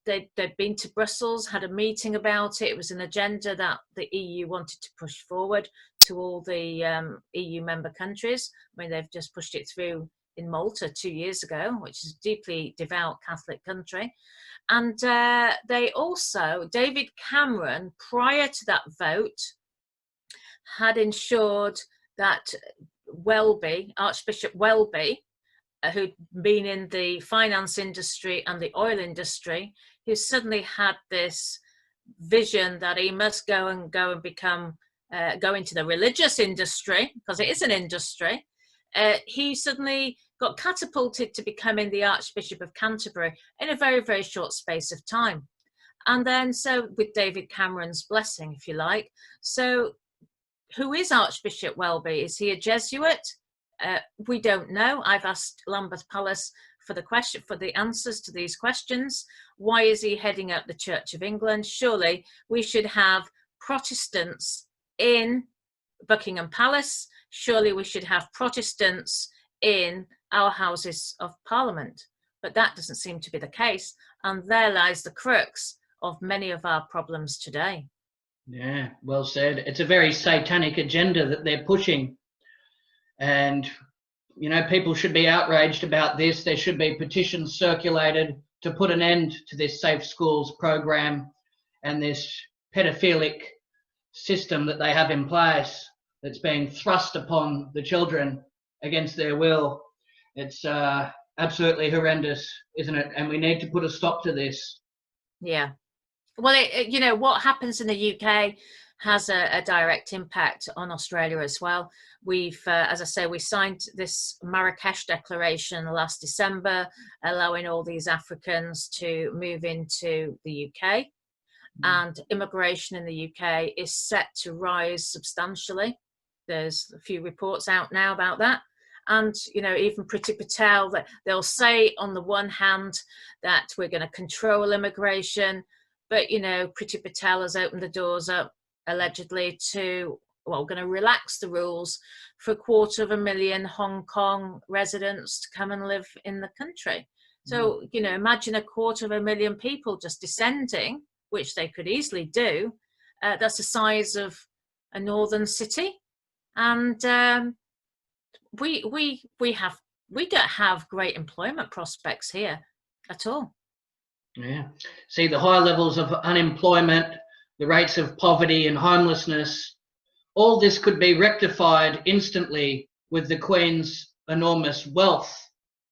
they'd been to Brussels, had a meeting about it. It was an agenda that the EU wanted to push forward to all the EU member countries. I mean, they've just pushed it through in Malta 2 years ago, which is a deeply devout Catholic country. And they also, David Cameron, prior to that vote, had ensured that Archbishop Welby, who'd been in the finance industry and the oil industry, who suddenly had this vision that he must go and become, go into the religious industry, because it is an industry. He suddenly got catapulted to becoming the Archbishop of Canterbury in a very, very short space of time. And then, so with David Cameron's blessing, if you like. So who is Archbishop Welby? Is he a Jesuit? We don't know. I've asked Lambeth Palace for the answers to these questions. Why is he heading up the Church of England? Surely we should have Protestants in Buckingham Palace. Surely we should have Protestants in our Houses of Parliament. But that doesn't seem to be the case. And there lies the crux of many of our problems today. Yeah, well said. It's a very satanic agenda that they're pushing. And, you know, people should be outraged about this. There should be petitions circulated to put an end to this Safe Schools program and this pedophilic system that they have in place that's being thrust upon the children against their will. It's absolutely horrendous, isn't it? And we need to put a stop to this. Yeah. Well, you know, what happens in the UK has a direct impact on Australia as well. We've, as I say, we signed this Marrakesh Declaration last December, allowing all these Africans to move into the UK. And immigration in the UK is set to rise substantially. There's a few reports out now about that. And, you know, even Priti Patel, that they'll say on the one hand that we're going to control immigration, but, you know, Priti Patel has opened the doors up allegedly to, well, going to relax the rules for 250,000 Hong Kong residents to come and live in the country. So, you know, imagine 250,000 people just descending, which they could easily do. That's the size of a northern city. And we don't have great employment prospects here at all. Yeah. See, the high levels of unemployment, the rates of poverty and homelessness, all this could be rectified instantly with the Queen's enormous wealth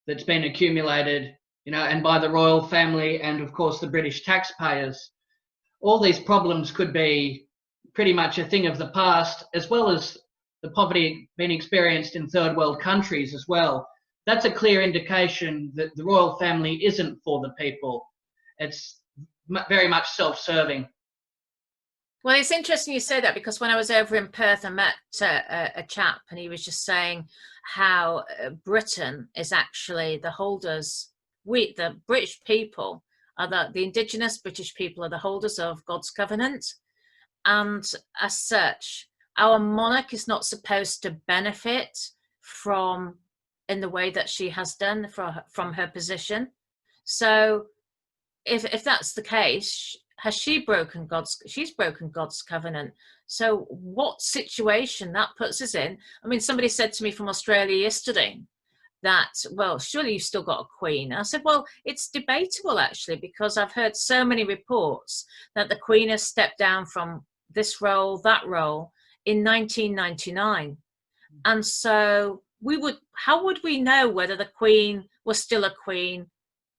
that's been accumulated, and by the royal family and, of course, the British taxpayers. All these problems could be pretty much a thing of the past, as well as the poverty being experienced in third world countries as well. That's a clear indication that the royal family isn't for the people. It's very much self-serving. Well, it's interesting you say that, because when I was over in Perth, I met a chap, and he was just saying how Britain is actually the holders. The British people are the indigenous British people are the holders of God's covenant, and as such, our monarch is not supposed to benefit from in the way that she has done from her position. So, if that's the case, she's broken God's covenant. So what situation that puts us in? I mean, somebody said to me from Australia yesterday that, well, surely you've still got a queen. I said, well, it's debatable actually, because I've heard so many reports that the queen has stepped down from this role, that role in 1999. And so how would we know whether the queen was still a queen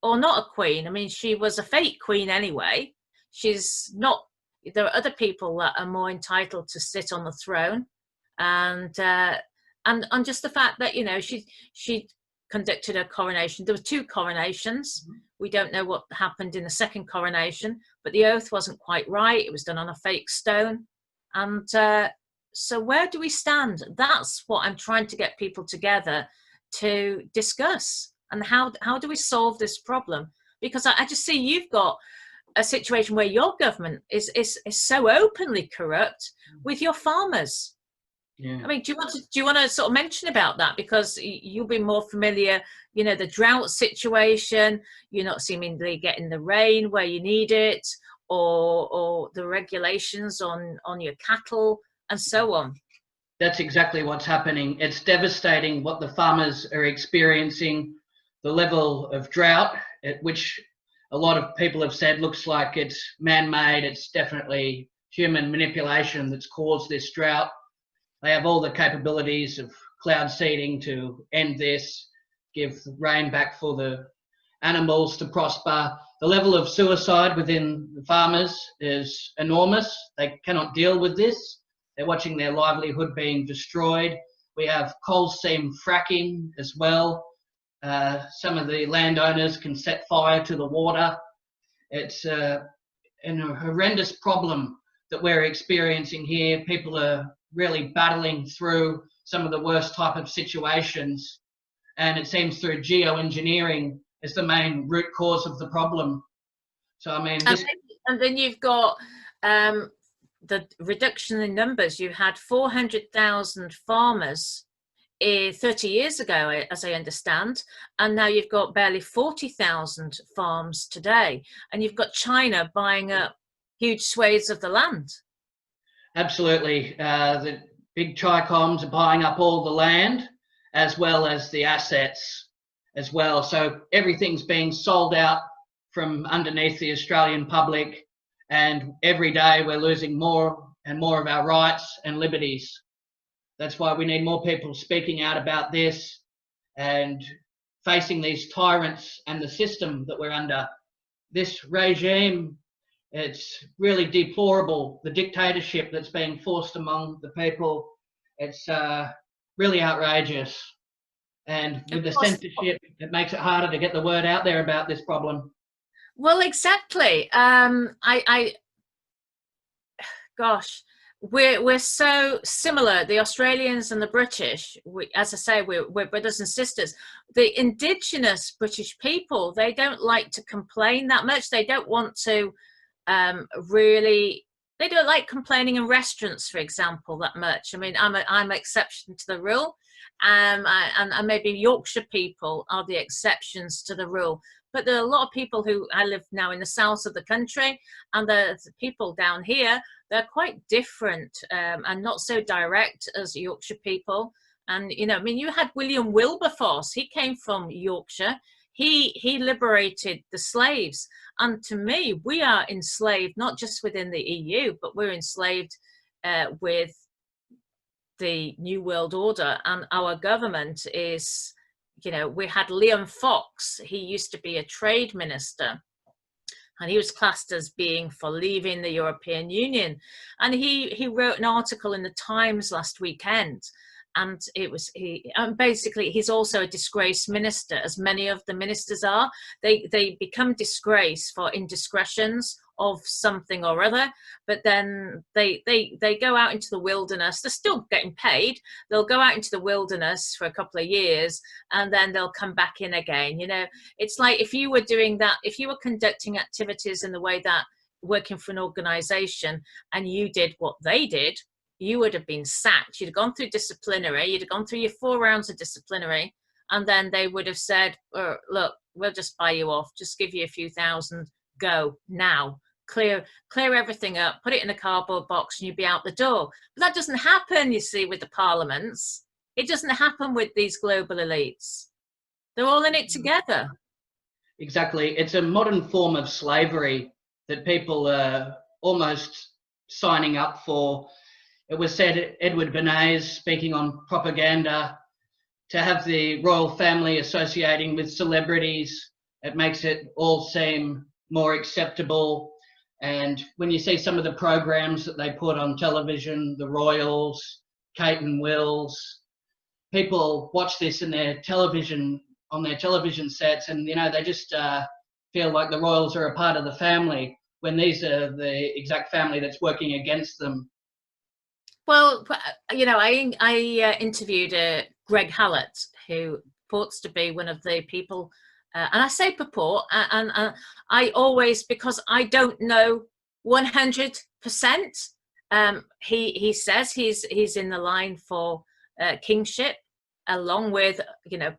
or not a queen? I mean, she was a fake queen anyway. She's not. There are other people that are more entitled to sit on the throne, and just the fact that she conducted a coronation. There were 2 coronations. We don't know what happened in the second coronation, but the oath wasn't quite right. It was done on a fake stone, and so where do we stand? That's what I'm trying to get people together to discuss, and how do we solve this problem? Because I just see you've got a situation where your government is so openly corrupt with your farmers. Yeah. I mean, do you want to sort of mention about that, because you'll be more familiar, the drought situation, you're not seemingly getting the rain where you need it, or the regulations on your cattle and so on. That's exactly what's happening. It's devastating what the farmers are experiencing, the level of drought, which a lot of people have said looks like it's man-made. It's definitely human manipulation that's caused this drought. They have all the capabilities of cloud seeding to end this, give rain back for the animals to prosper. The level of suicide within the farmers is enormous. They cannot deal with this. They're watching their livelihood being destroyed. We have coal seam fracking as well. Some of the landowners can set fire to the water. It's a horrendous problem that we're experiencing here. People are really battling through some of the worst type of situations, and it seems through geoengineering is the main root cause of the problem. So I mean, and then you've got the reduction in numbers. You had 400,000 farmers 30 years ago, as I understand, and now you've got barely 40,000 farms today, and you've got China buying up huge swathes of the land. Absolutely. The big Chicoms are buying up all the land as well as the assets as well. So everything's being sold out from underneath the Australian public, and every day we're losing more and more of our rights and liberties. That's why we need more people speaking out about this and facing these tyrants and the system that we're under. This regime, it's really deplorable, the dictatorship that's being forced among the people. It's really outrageous. And with the censorship, it makes it harder to get the word out there about this problem. Well, exactly. Gosh, we're so similar, the Australians and the British. As I say, we're brothers and sisters. The indigenous British people, they don't like to complain that much. They don't want to they don't like complaining in restaurants, for example, that much. I mean, I'm an exception to the rule, and maybe Yorkshire people are the exceptions to the rule. But there are a lot of people who, I live now in the south of the country, and the people down here, they're quite different and not so direct as Yorkshire people. And, I mean, you had William Wilberforce. He came from Yorkshire. He liberated the slaves. And to me, we are enslaved, not just within the EU, but we're enslaved with the New World Order, and our government is, we had Liam Fox. He used to be a trade minister, and he was classed as being for leaving the European Union. And he wrote an article in the Times last weekend, and basically he's also a disgraced minister, as many of the ministers are. They become disgraced for indiscretions of something or other, but then they go out into the wilderness. They're still getting paid. They'll go out into the wilderness for a couple of years, and then they'll come back in again. It's like if you were doing that, if you were conducting activities in the way that working for an organization, and you did what they did, you would have been sacked. You'd have gone through disciplinary, you'd have gone through your 4 rounds of disciplinary, and then they would have said, look, we'll just buy you off, just give you a few thousand, go now, clear everything up, put it in a cardboard box, and you'd be out the door. But that doesn't happen, you see, with the parliaments. It doesn't happen with these global elites. They're all in it together. Exactly. It's a modern form of slavery that people are almost signing up for. It was said, Edward Bernays, speaking on propaganda, to have the royal family associating with celebrities, it makes it all seem more acceptable. And when you see some of the programs that they put on television, the Royals, Kate and Wills, people watch this on their television sets, and they just feel like the Royals are a part of the family, when these are the exact family that's working against them. Well, I interviewed Greg Hallett, who purports to be one of the people, and I say purport, and I always, because I don't know 100%, he says he's in the line for kingship, along with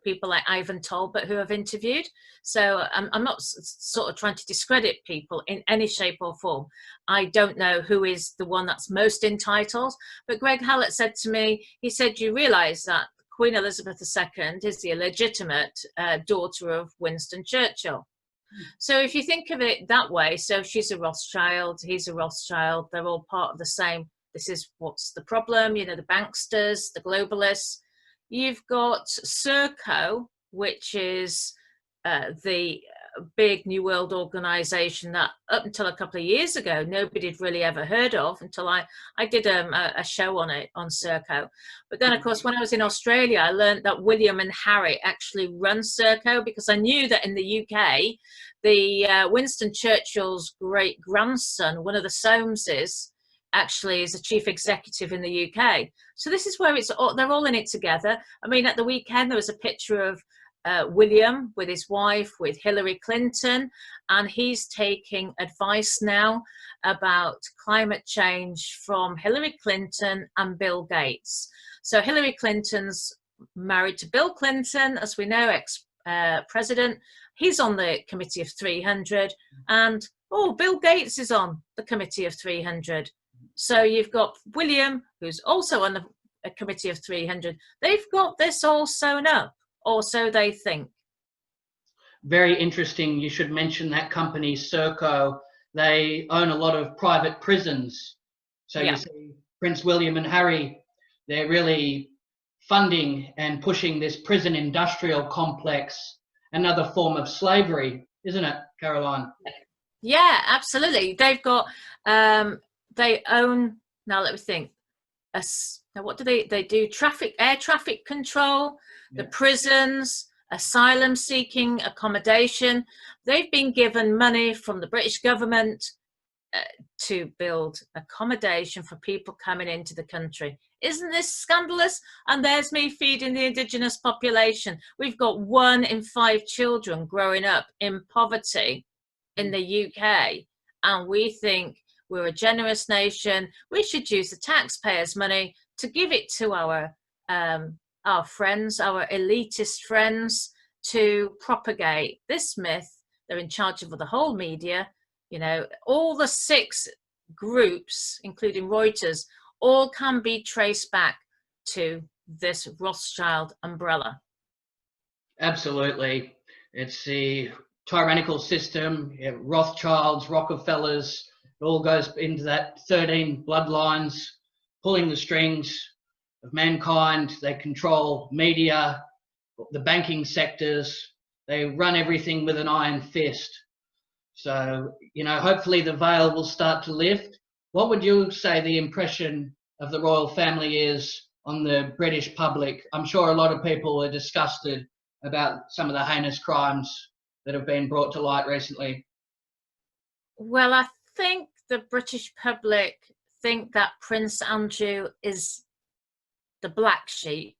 people like Ivan Talbot who I've interviewed. So I'm not sort of trying to discredit people in any shape or form. I don't know who is the one that's most entitled, but Greg Hallett said to me, he said, you realise that Queen Elizabeth II is the illegitimate daughter of Winston Churchill. So if you think of it that way, so she's a Rothschild, he's a Rothschild, they're all part of the same. This is what's the problem, the banksters, the globalists. You've got Serco, which is the big New World organization that up until a couple of years ago, nobody had really ever heard of, until I did a show on it, on Serco. But then, of course, when I was in Australia, I learned that William and Harry actually run Serco, because I knew that in the UK, the Winston Churchill's great grandson, one of the Soameses, actually is a chief executive in the UK. So this is where they're all in it together. I mean, at the weekend, there was a picture of William with his wife, with Hillary Clinton, and he's taking advice now about climate change from Hillary Clinton and Bill Gates. So Hillary Clinton's married to Bill Clinton, as we know, ex-president. He's on the Committee of 300, and Bill Gates is on the Committee of 300. So you've got William, who's also on the Committee of 300. They've got this all sewn up, or so they think. Very interesting. You should mention that company, Serco. They own a lot of private prisons. So You see Prince William and Harry, they're really funding and pushing this prison industrial complex, another form of slavery, isn't it, Caroline? Yeah, absolutely. They've got... they own, now let me think, now what do they do? Air traffic control, the prisons, asylum seeking accommodation. They've been given money from the British government to build accommodation for people coming into the country. Isn't this scandalous? And there's me feeding the indigenous population. We've got 1 in 5 children growing up in poverty in the UK, and we think we're a generous nation. We should use the taxpayers' money to give it to our friends, our elitist friends, to propagate this myth. They're in charge of the whole media. All the 6 groups, including Reuters, all can be traced back to this Rothschild umbrella. Absolutely. It's the tyrannical system, Rothschilds, Rockefellers. It all goes into that 13 bloodlines, pulling the strings of mankind. They control media, the banking sectors. They run everything with an iron fist. So, hopefully the veil will start to lift. What would you say the impression of the royal family is on the British public? I'm sure a lot of people are disgusted about some of the heinous crimes that have been brought to light recently. Well, I think the British public think that Prince Andrew is the black sheep.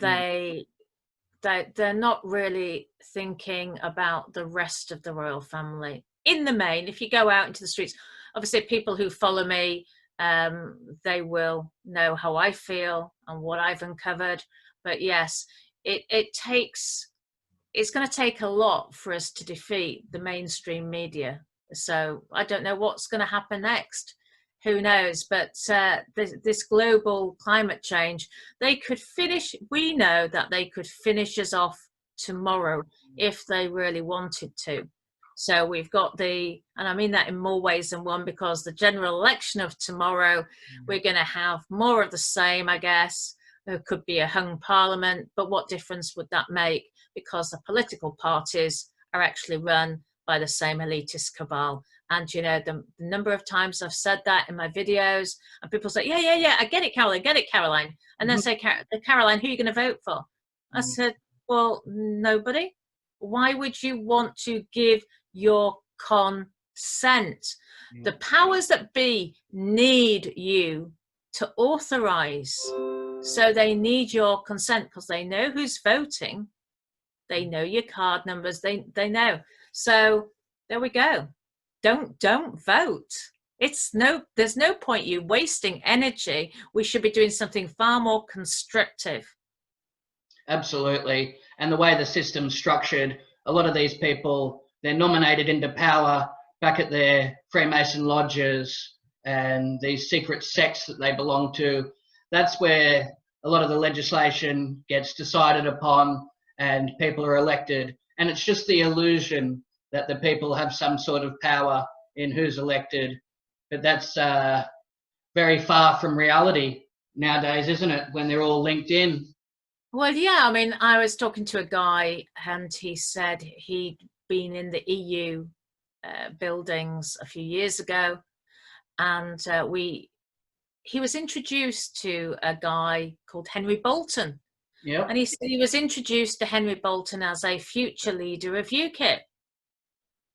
They're not really thinking about the rest of the royal family. In the main, if you go out into the streets, obviously people who follow me, they will know how I feel and what I've uncovered. But yes, it's going to take a lot for us to defeat the mainstream media. So I don't know what's going to happen next. Who knows? But this global climate change, we know that they could finish us off tomorrow if they really wanted to. So we've got and I mean that in more ways than one, because the general election of tomorrow, we're going to have more of the same, I guess. There could be a hung parliament, but what difference would that make? Because the political parties are actually run by the same elitist cabal. And, the number of times I've said that in my videos, and people say, yeah, I get it, Caroline. And then say, Caroline, who are you going to vote for? I said, well, nobody. Why would you want to give your consent? The powers that be need you to authorize. So they need your consent because they know who's voting. They know your card numbers. They know. So there we go. Don't vote. There's no point you wasting energy. We should be doing something far more constructive. Absolutely. And the way the system's structured, a lot of these people, they're nominated into power back at their Freemason lodges and these secret sects that they belong to. That's where a lot of the legislation gets decided upon and people are elected. And it's just the illusion that the people have some sort of power in who's elected. But that's very far from reality nowadays, isn't it, when they're all linked in? Well, yeah, I mean, I was talking to a guy and he said he'd been in the EU buildings a few years ago, and he was introduced to a guy called Henry Bolton. Yeah. And he said he was introduced to Henry Bolton as a future leader of UKIP.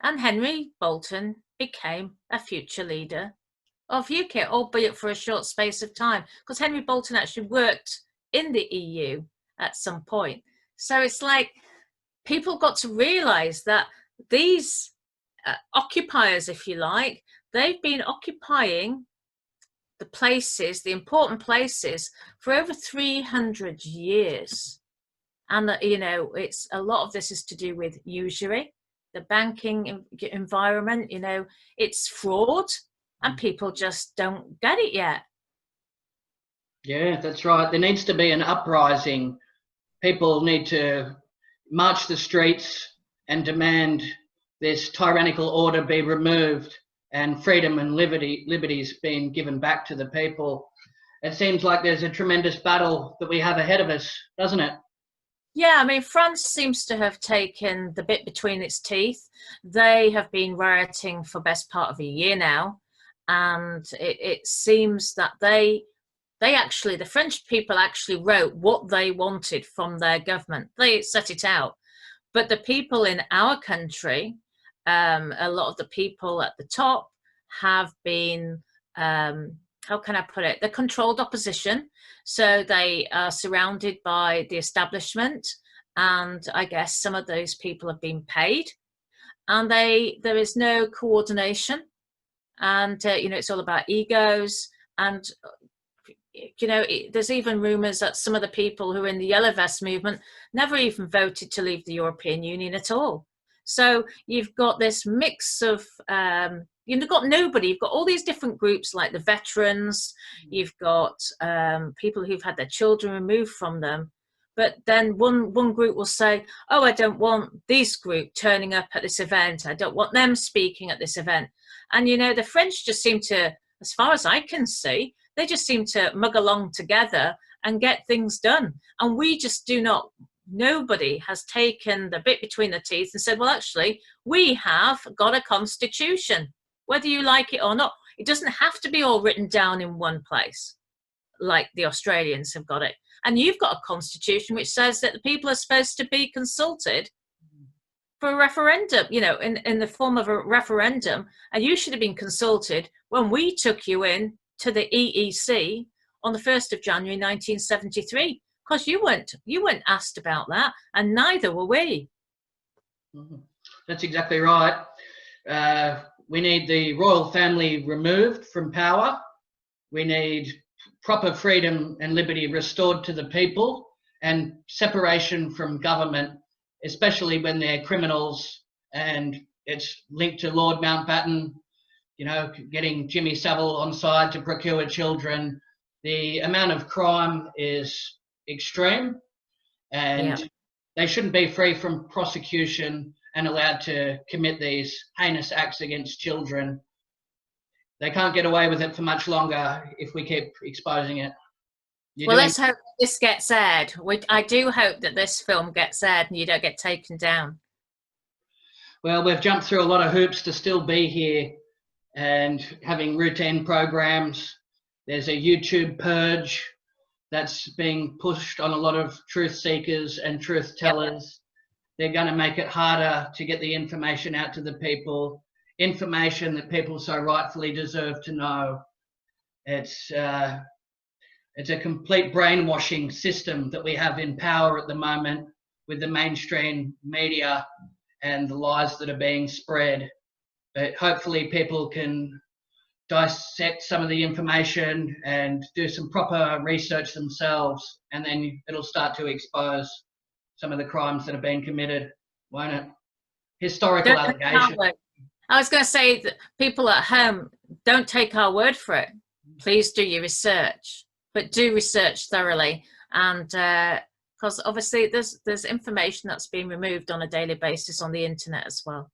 And Henry Bolton became a future leader of UKIP, albeit for a short space of time, because Henry Bolton actually worked in the EU at some point. So it's like people got to realise that these occupiers, if you like, they've been occupying the places, the important places, for over 300 years. And, it's a lot of this is to do with usury, the banking environment, it's fraud, and people just don't get it yet. Yeah, that's right. There needs to be an uprising. People need to march the streets and demand this tyrannical order be removed and freedom and liberties being given back to the people. It seems like there's a tremendous battle that we have ahead of us, doesn't it? Yeah, I mean, France seems to have taken the bit between its teeth. They have been rioting for best part of a year now, and it seems that the French people actually wrote what they wanted from their government. They set it out. But the people in our country, a lot of the people at the top have been, how can I put it? The controlled opposition. So they are surrounded by the establishment. And I guess some of those people have been paid. And there is no coordination. And, it's all about egos. And, there's even rumours that some of the people who are in the Yellow Vest movement never even voted to leave the European Union at all. So you've got this mix of, you've got nobody. You've got all these different groups like the veterans. You've got people who've had their children removed from them. But then one group will say, oh, I don't want this group turning up at this event. I don't want them speaking at this event. And, the French just seem to, as far as I can see, they just seem to mug along together and get things done. And we just do not, nobody has taken the bit between the teeth and said, well, actually, we have got a constitution, whether you like it or not. It doesn't have to be all written down in one place, like the Australians have got it. And you've got a constitution which says that the people are supposed to be consulted for a referendum, you know, in the form of a referendum. And you should have been consulted when we took you in to the EEC on the 1st of January 1973, because you weren't asked about that, and neither were we. That's exactly right. We need the royal family removed from power. We need proper freedom and liberty restored to the people, and separation from government, especially when they're criminals. And it's linked to Lord Mountbatten, you know, getting Jimmy Savile on side to procure children. The amount of crime is extreme, and they shouldn't be free from prosecution and allowed to commit these heinous acts against children. They can't get away with it for much longer if we keep exposing it. Let's hope this gets aired. I do hope that this film gets aired and you don't get taken down. Well, we've jumped through a lot of hoops to still be here and having routine programs. There's a YouTube purge that's being pushed on a lot of truth seekers and truth tellers. They're going to make it harder to get the information out to the people, information that people so rightfully deserve to know. It's a complete brainwashing system that we have in power at the moment with the mainstream media and the lies that are being spread. But hopefully people can dissect some of the information and do some proper research themselves, and then it'll start to expose some of the crimes that are being committed, won't it? Historical allegations. I was going to say that people at home, don't take our word for it. Please do your research, but do research thoroughly. And because obviously there's information that's being removed on a daily basis on the internet as well.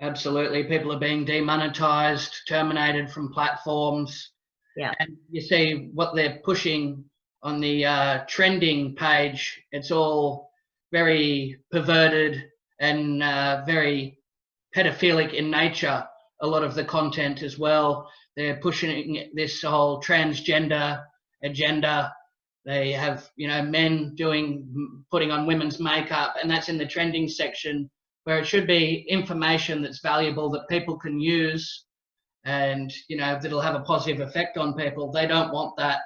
Absolutely. People are being demonetized, terminated from platforms. Yeah. And you see what they're pushing on the trending page. It's all very perverted and very pedophilic in nature, a lot of the content as well. They're pushing this whole transgender agenda. They have, you know, men putting on women's makeup, and that's in the trending section, where it should be information that's valuable that people can use and, you know, that'll have a positive effect on people. They don't want that.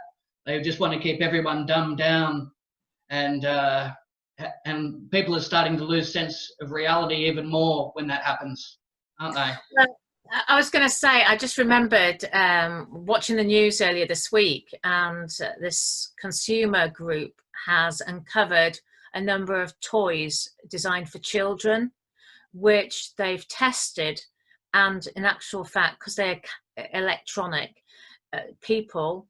They just want to keep everyone dumbed down, and people are starting to lose sense of reality even more when that happens, aren't they? Well, I was going to say, I just remembered watching the news earlier this week, and this consumer group has uncovered a number of toys designed for children, which they've tested, and in actual fact, because they're electronic, people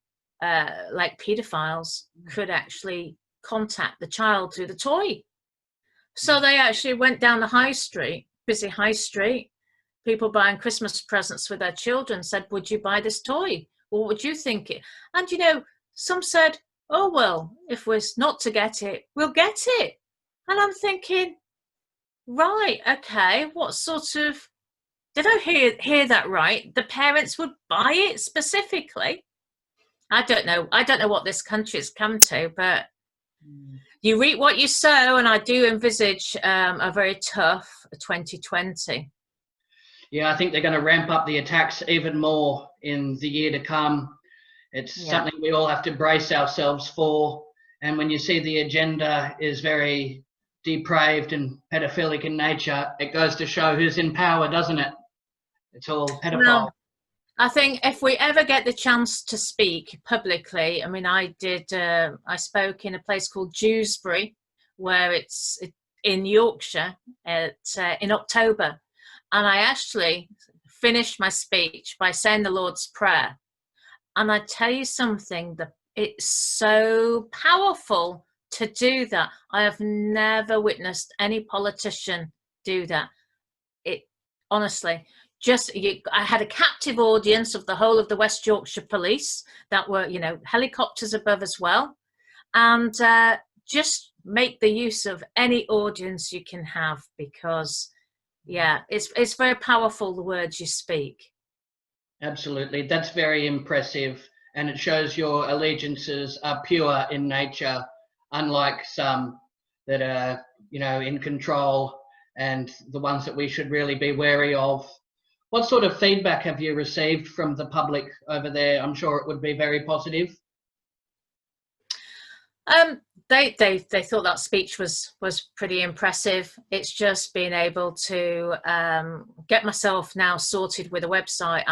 like pedophiles could actually contact the child through the toy. So they actually went down the high street, busy high street, people buying Christmas presents for their children, said, would you buy this toy? What would you think it? And, you know, some said, oh, well, if we're not to get it, we'll get it. And I'm thinking, right, okay, what sort of, did I hear that right? The parents would buy it specifically? I don't know what this country's come to, but you reap what you sow, and I do envisage a very tough 2020. Yeah, I think they're going to ramp up the attacks even more in the year to come. It's something we all have to brace ourselves for. And when you see the agenda is very depraved and pedophilic in nature, it goes to show who's in power, doesn't it? It's all pedophile. Well, I think if we ever get the chance to speak publicly, I mean, I spoke in a place called Dewsbury, where it's in Yorkshire in October. And I actually finished my speech by saying the Lord's Prayer. And I tell you something, it's so powerful to do that. I have never witnessed any politician do that. Honestly, I had a captive audience of the whole of the West Yorkshire Police that were, helicopters above as well. And just make the use of any audience you can have, because, it's very powerful, the words you speak. Absolutely. That's very impressive. And it shows your allegiances are pure in nature, unlike some that are, in control, and the ones that we should really be wary of. What sort of feedback have you received from the public over there? I'm sure it would be very positive. They thought that speech was pretty impressive. It's just being able to get myself now sorted with a website.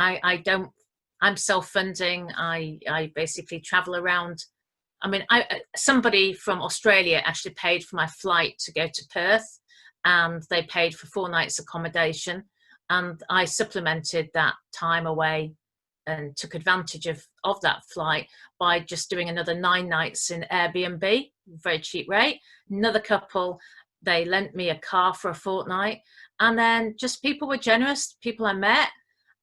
I'm self-funding. I basically travel around. I mean, somebody from Australia actually paid for my flight to go to Perth, and they paid for 4 nights accommodation, and I supplemented that time away and took advantage of that flight by just doing another 9 nights in Airbnb, very cheap rate. Another couple, they lent me a car for a fortnight, and then just people were generous, people I met.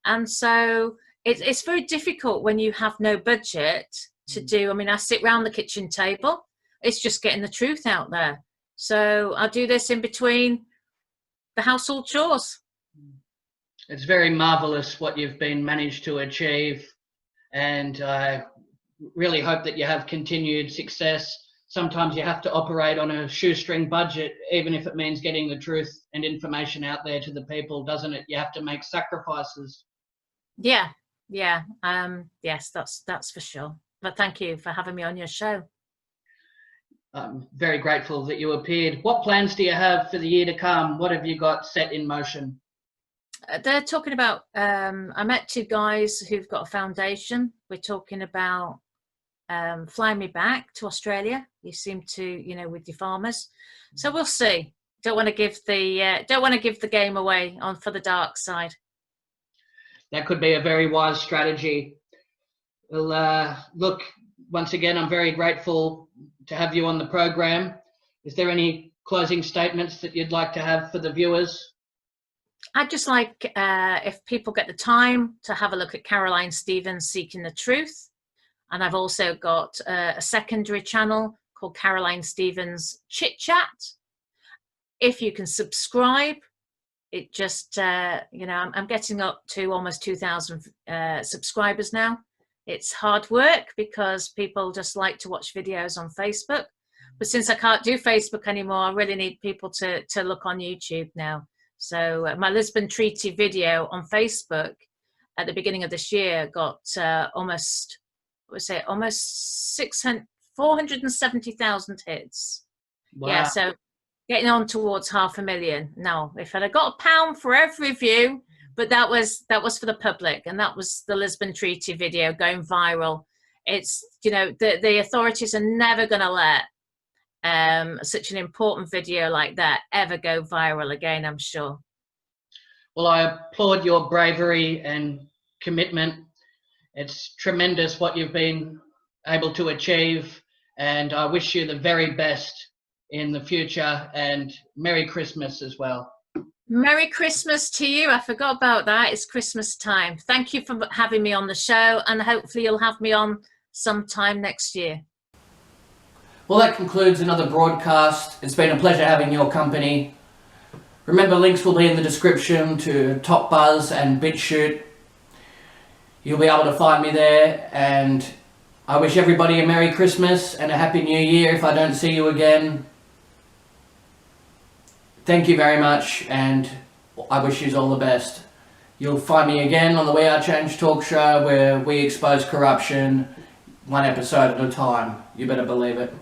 And so it's very difficult when you have no budget to do. I mean, I sit round the kitchen table. It's just getting the truth out there. So I do this in between the household chores. It's very marvelous what you've been managed to achieve, and I really hope that you have continued success. Sometimes you have to operate on a shoestring budget, even if it means getting the truth and information out there to the people, doesn't it? You have to make sacrifices. Yeah. Yes, that's for sure. But thank you for having me on your show. I'm very grateful that you appeared. What plans do you have for the year to come? What have you got set in motion? They're talking about, I met 2 guys who've got a foundation. We're talking about flying me back to Australia. You seem to, with your farmers. So we'll see. Don't want to give the game away for the dark side. That could be a very wise strategy. Well, look, once again, I'm very grateful to have you on the program. Is there any closing statements that you'd like to have for the viewers? I'd just like, if people get the time, to have a look at Caroline Stevens Seeking the Truth. And I've also got a secondary channel called Caroline Stevens Chit Chat. If you can subscribe, it just, I'm getting up to almost 2,000 subscribers now. It's hard work because people just like to watch videos on Facebook. But since I can't do Facebook anymore, I really need people to look on YouTube now. So my Lisbon Treaty video on Facebook at the beginning of this year got almost 470,000 hits. Wow. Yeah, so getting on towards 500,000. Now, if I'd have got £1 for every view, but that was for the public, and that was the Lisbon Treaty video going viral. It's, the authorities are never going to let such an important video like that ever go viral again, I'm sure. Well, I applaud your bravery and commitment. It's tremendous what you've been able to achieve, and I wish you the very best in the future, and Merry Christmas as well. Merry Christmas to you. I forgot about that. It's Christmas time. Thank you for having me on the show, and hopefully you'll have me on sometime next year. Well, that concludes another broadcast. It's been a pleasure having your company. Remember, links will be in the description to Top Buzz and BitChute. You'll be able to find me there, and I wish everybody a Merry Christmas and a Happy New Year if I don't see you again. Thank you very much, and I wish you all the best. You'll find me again on the We Are Change talk show, where we expose corruption 1 episode at a time. You better believe it.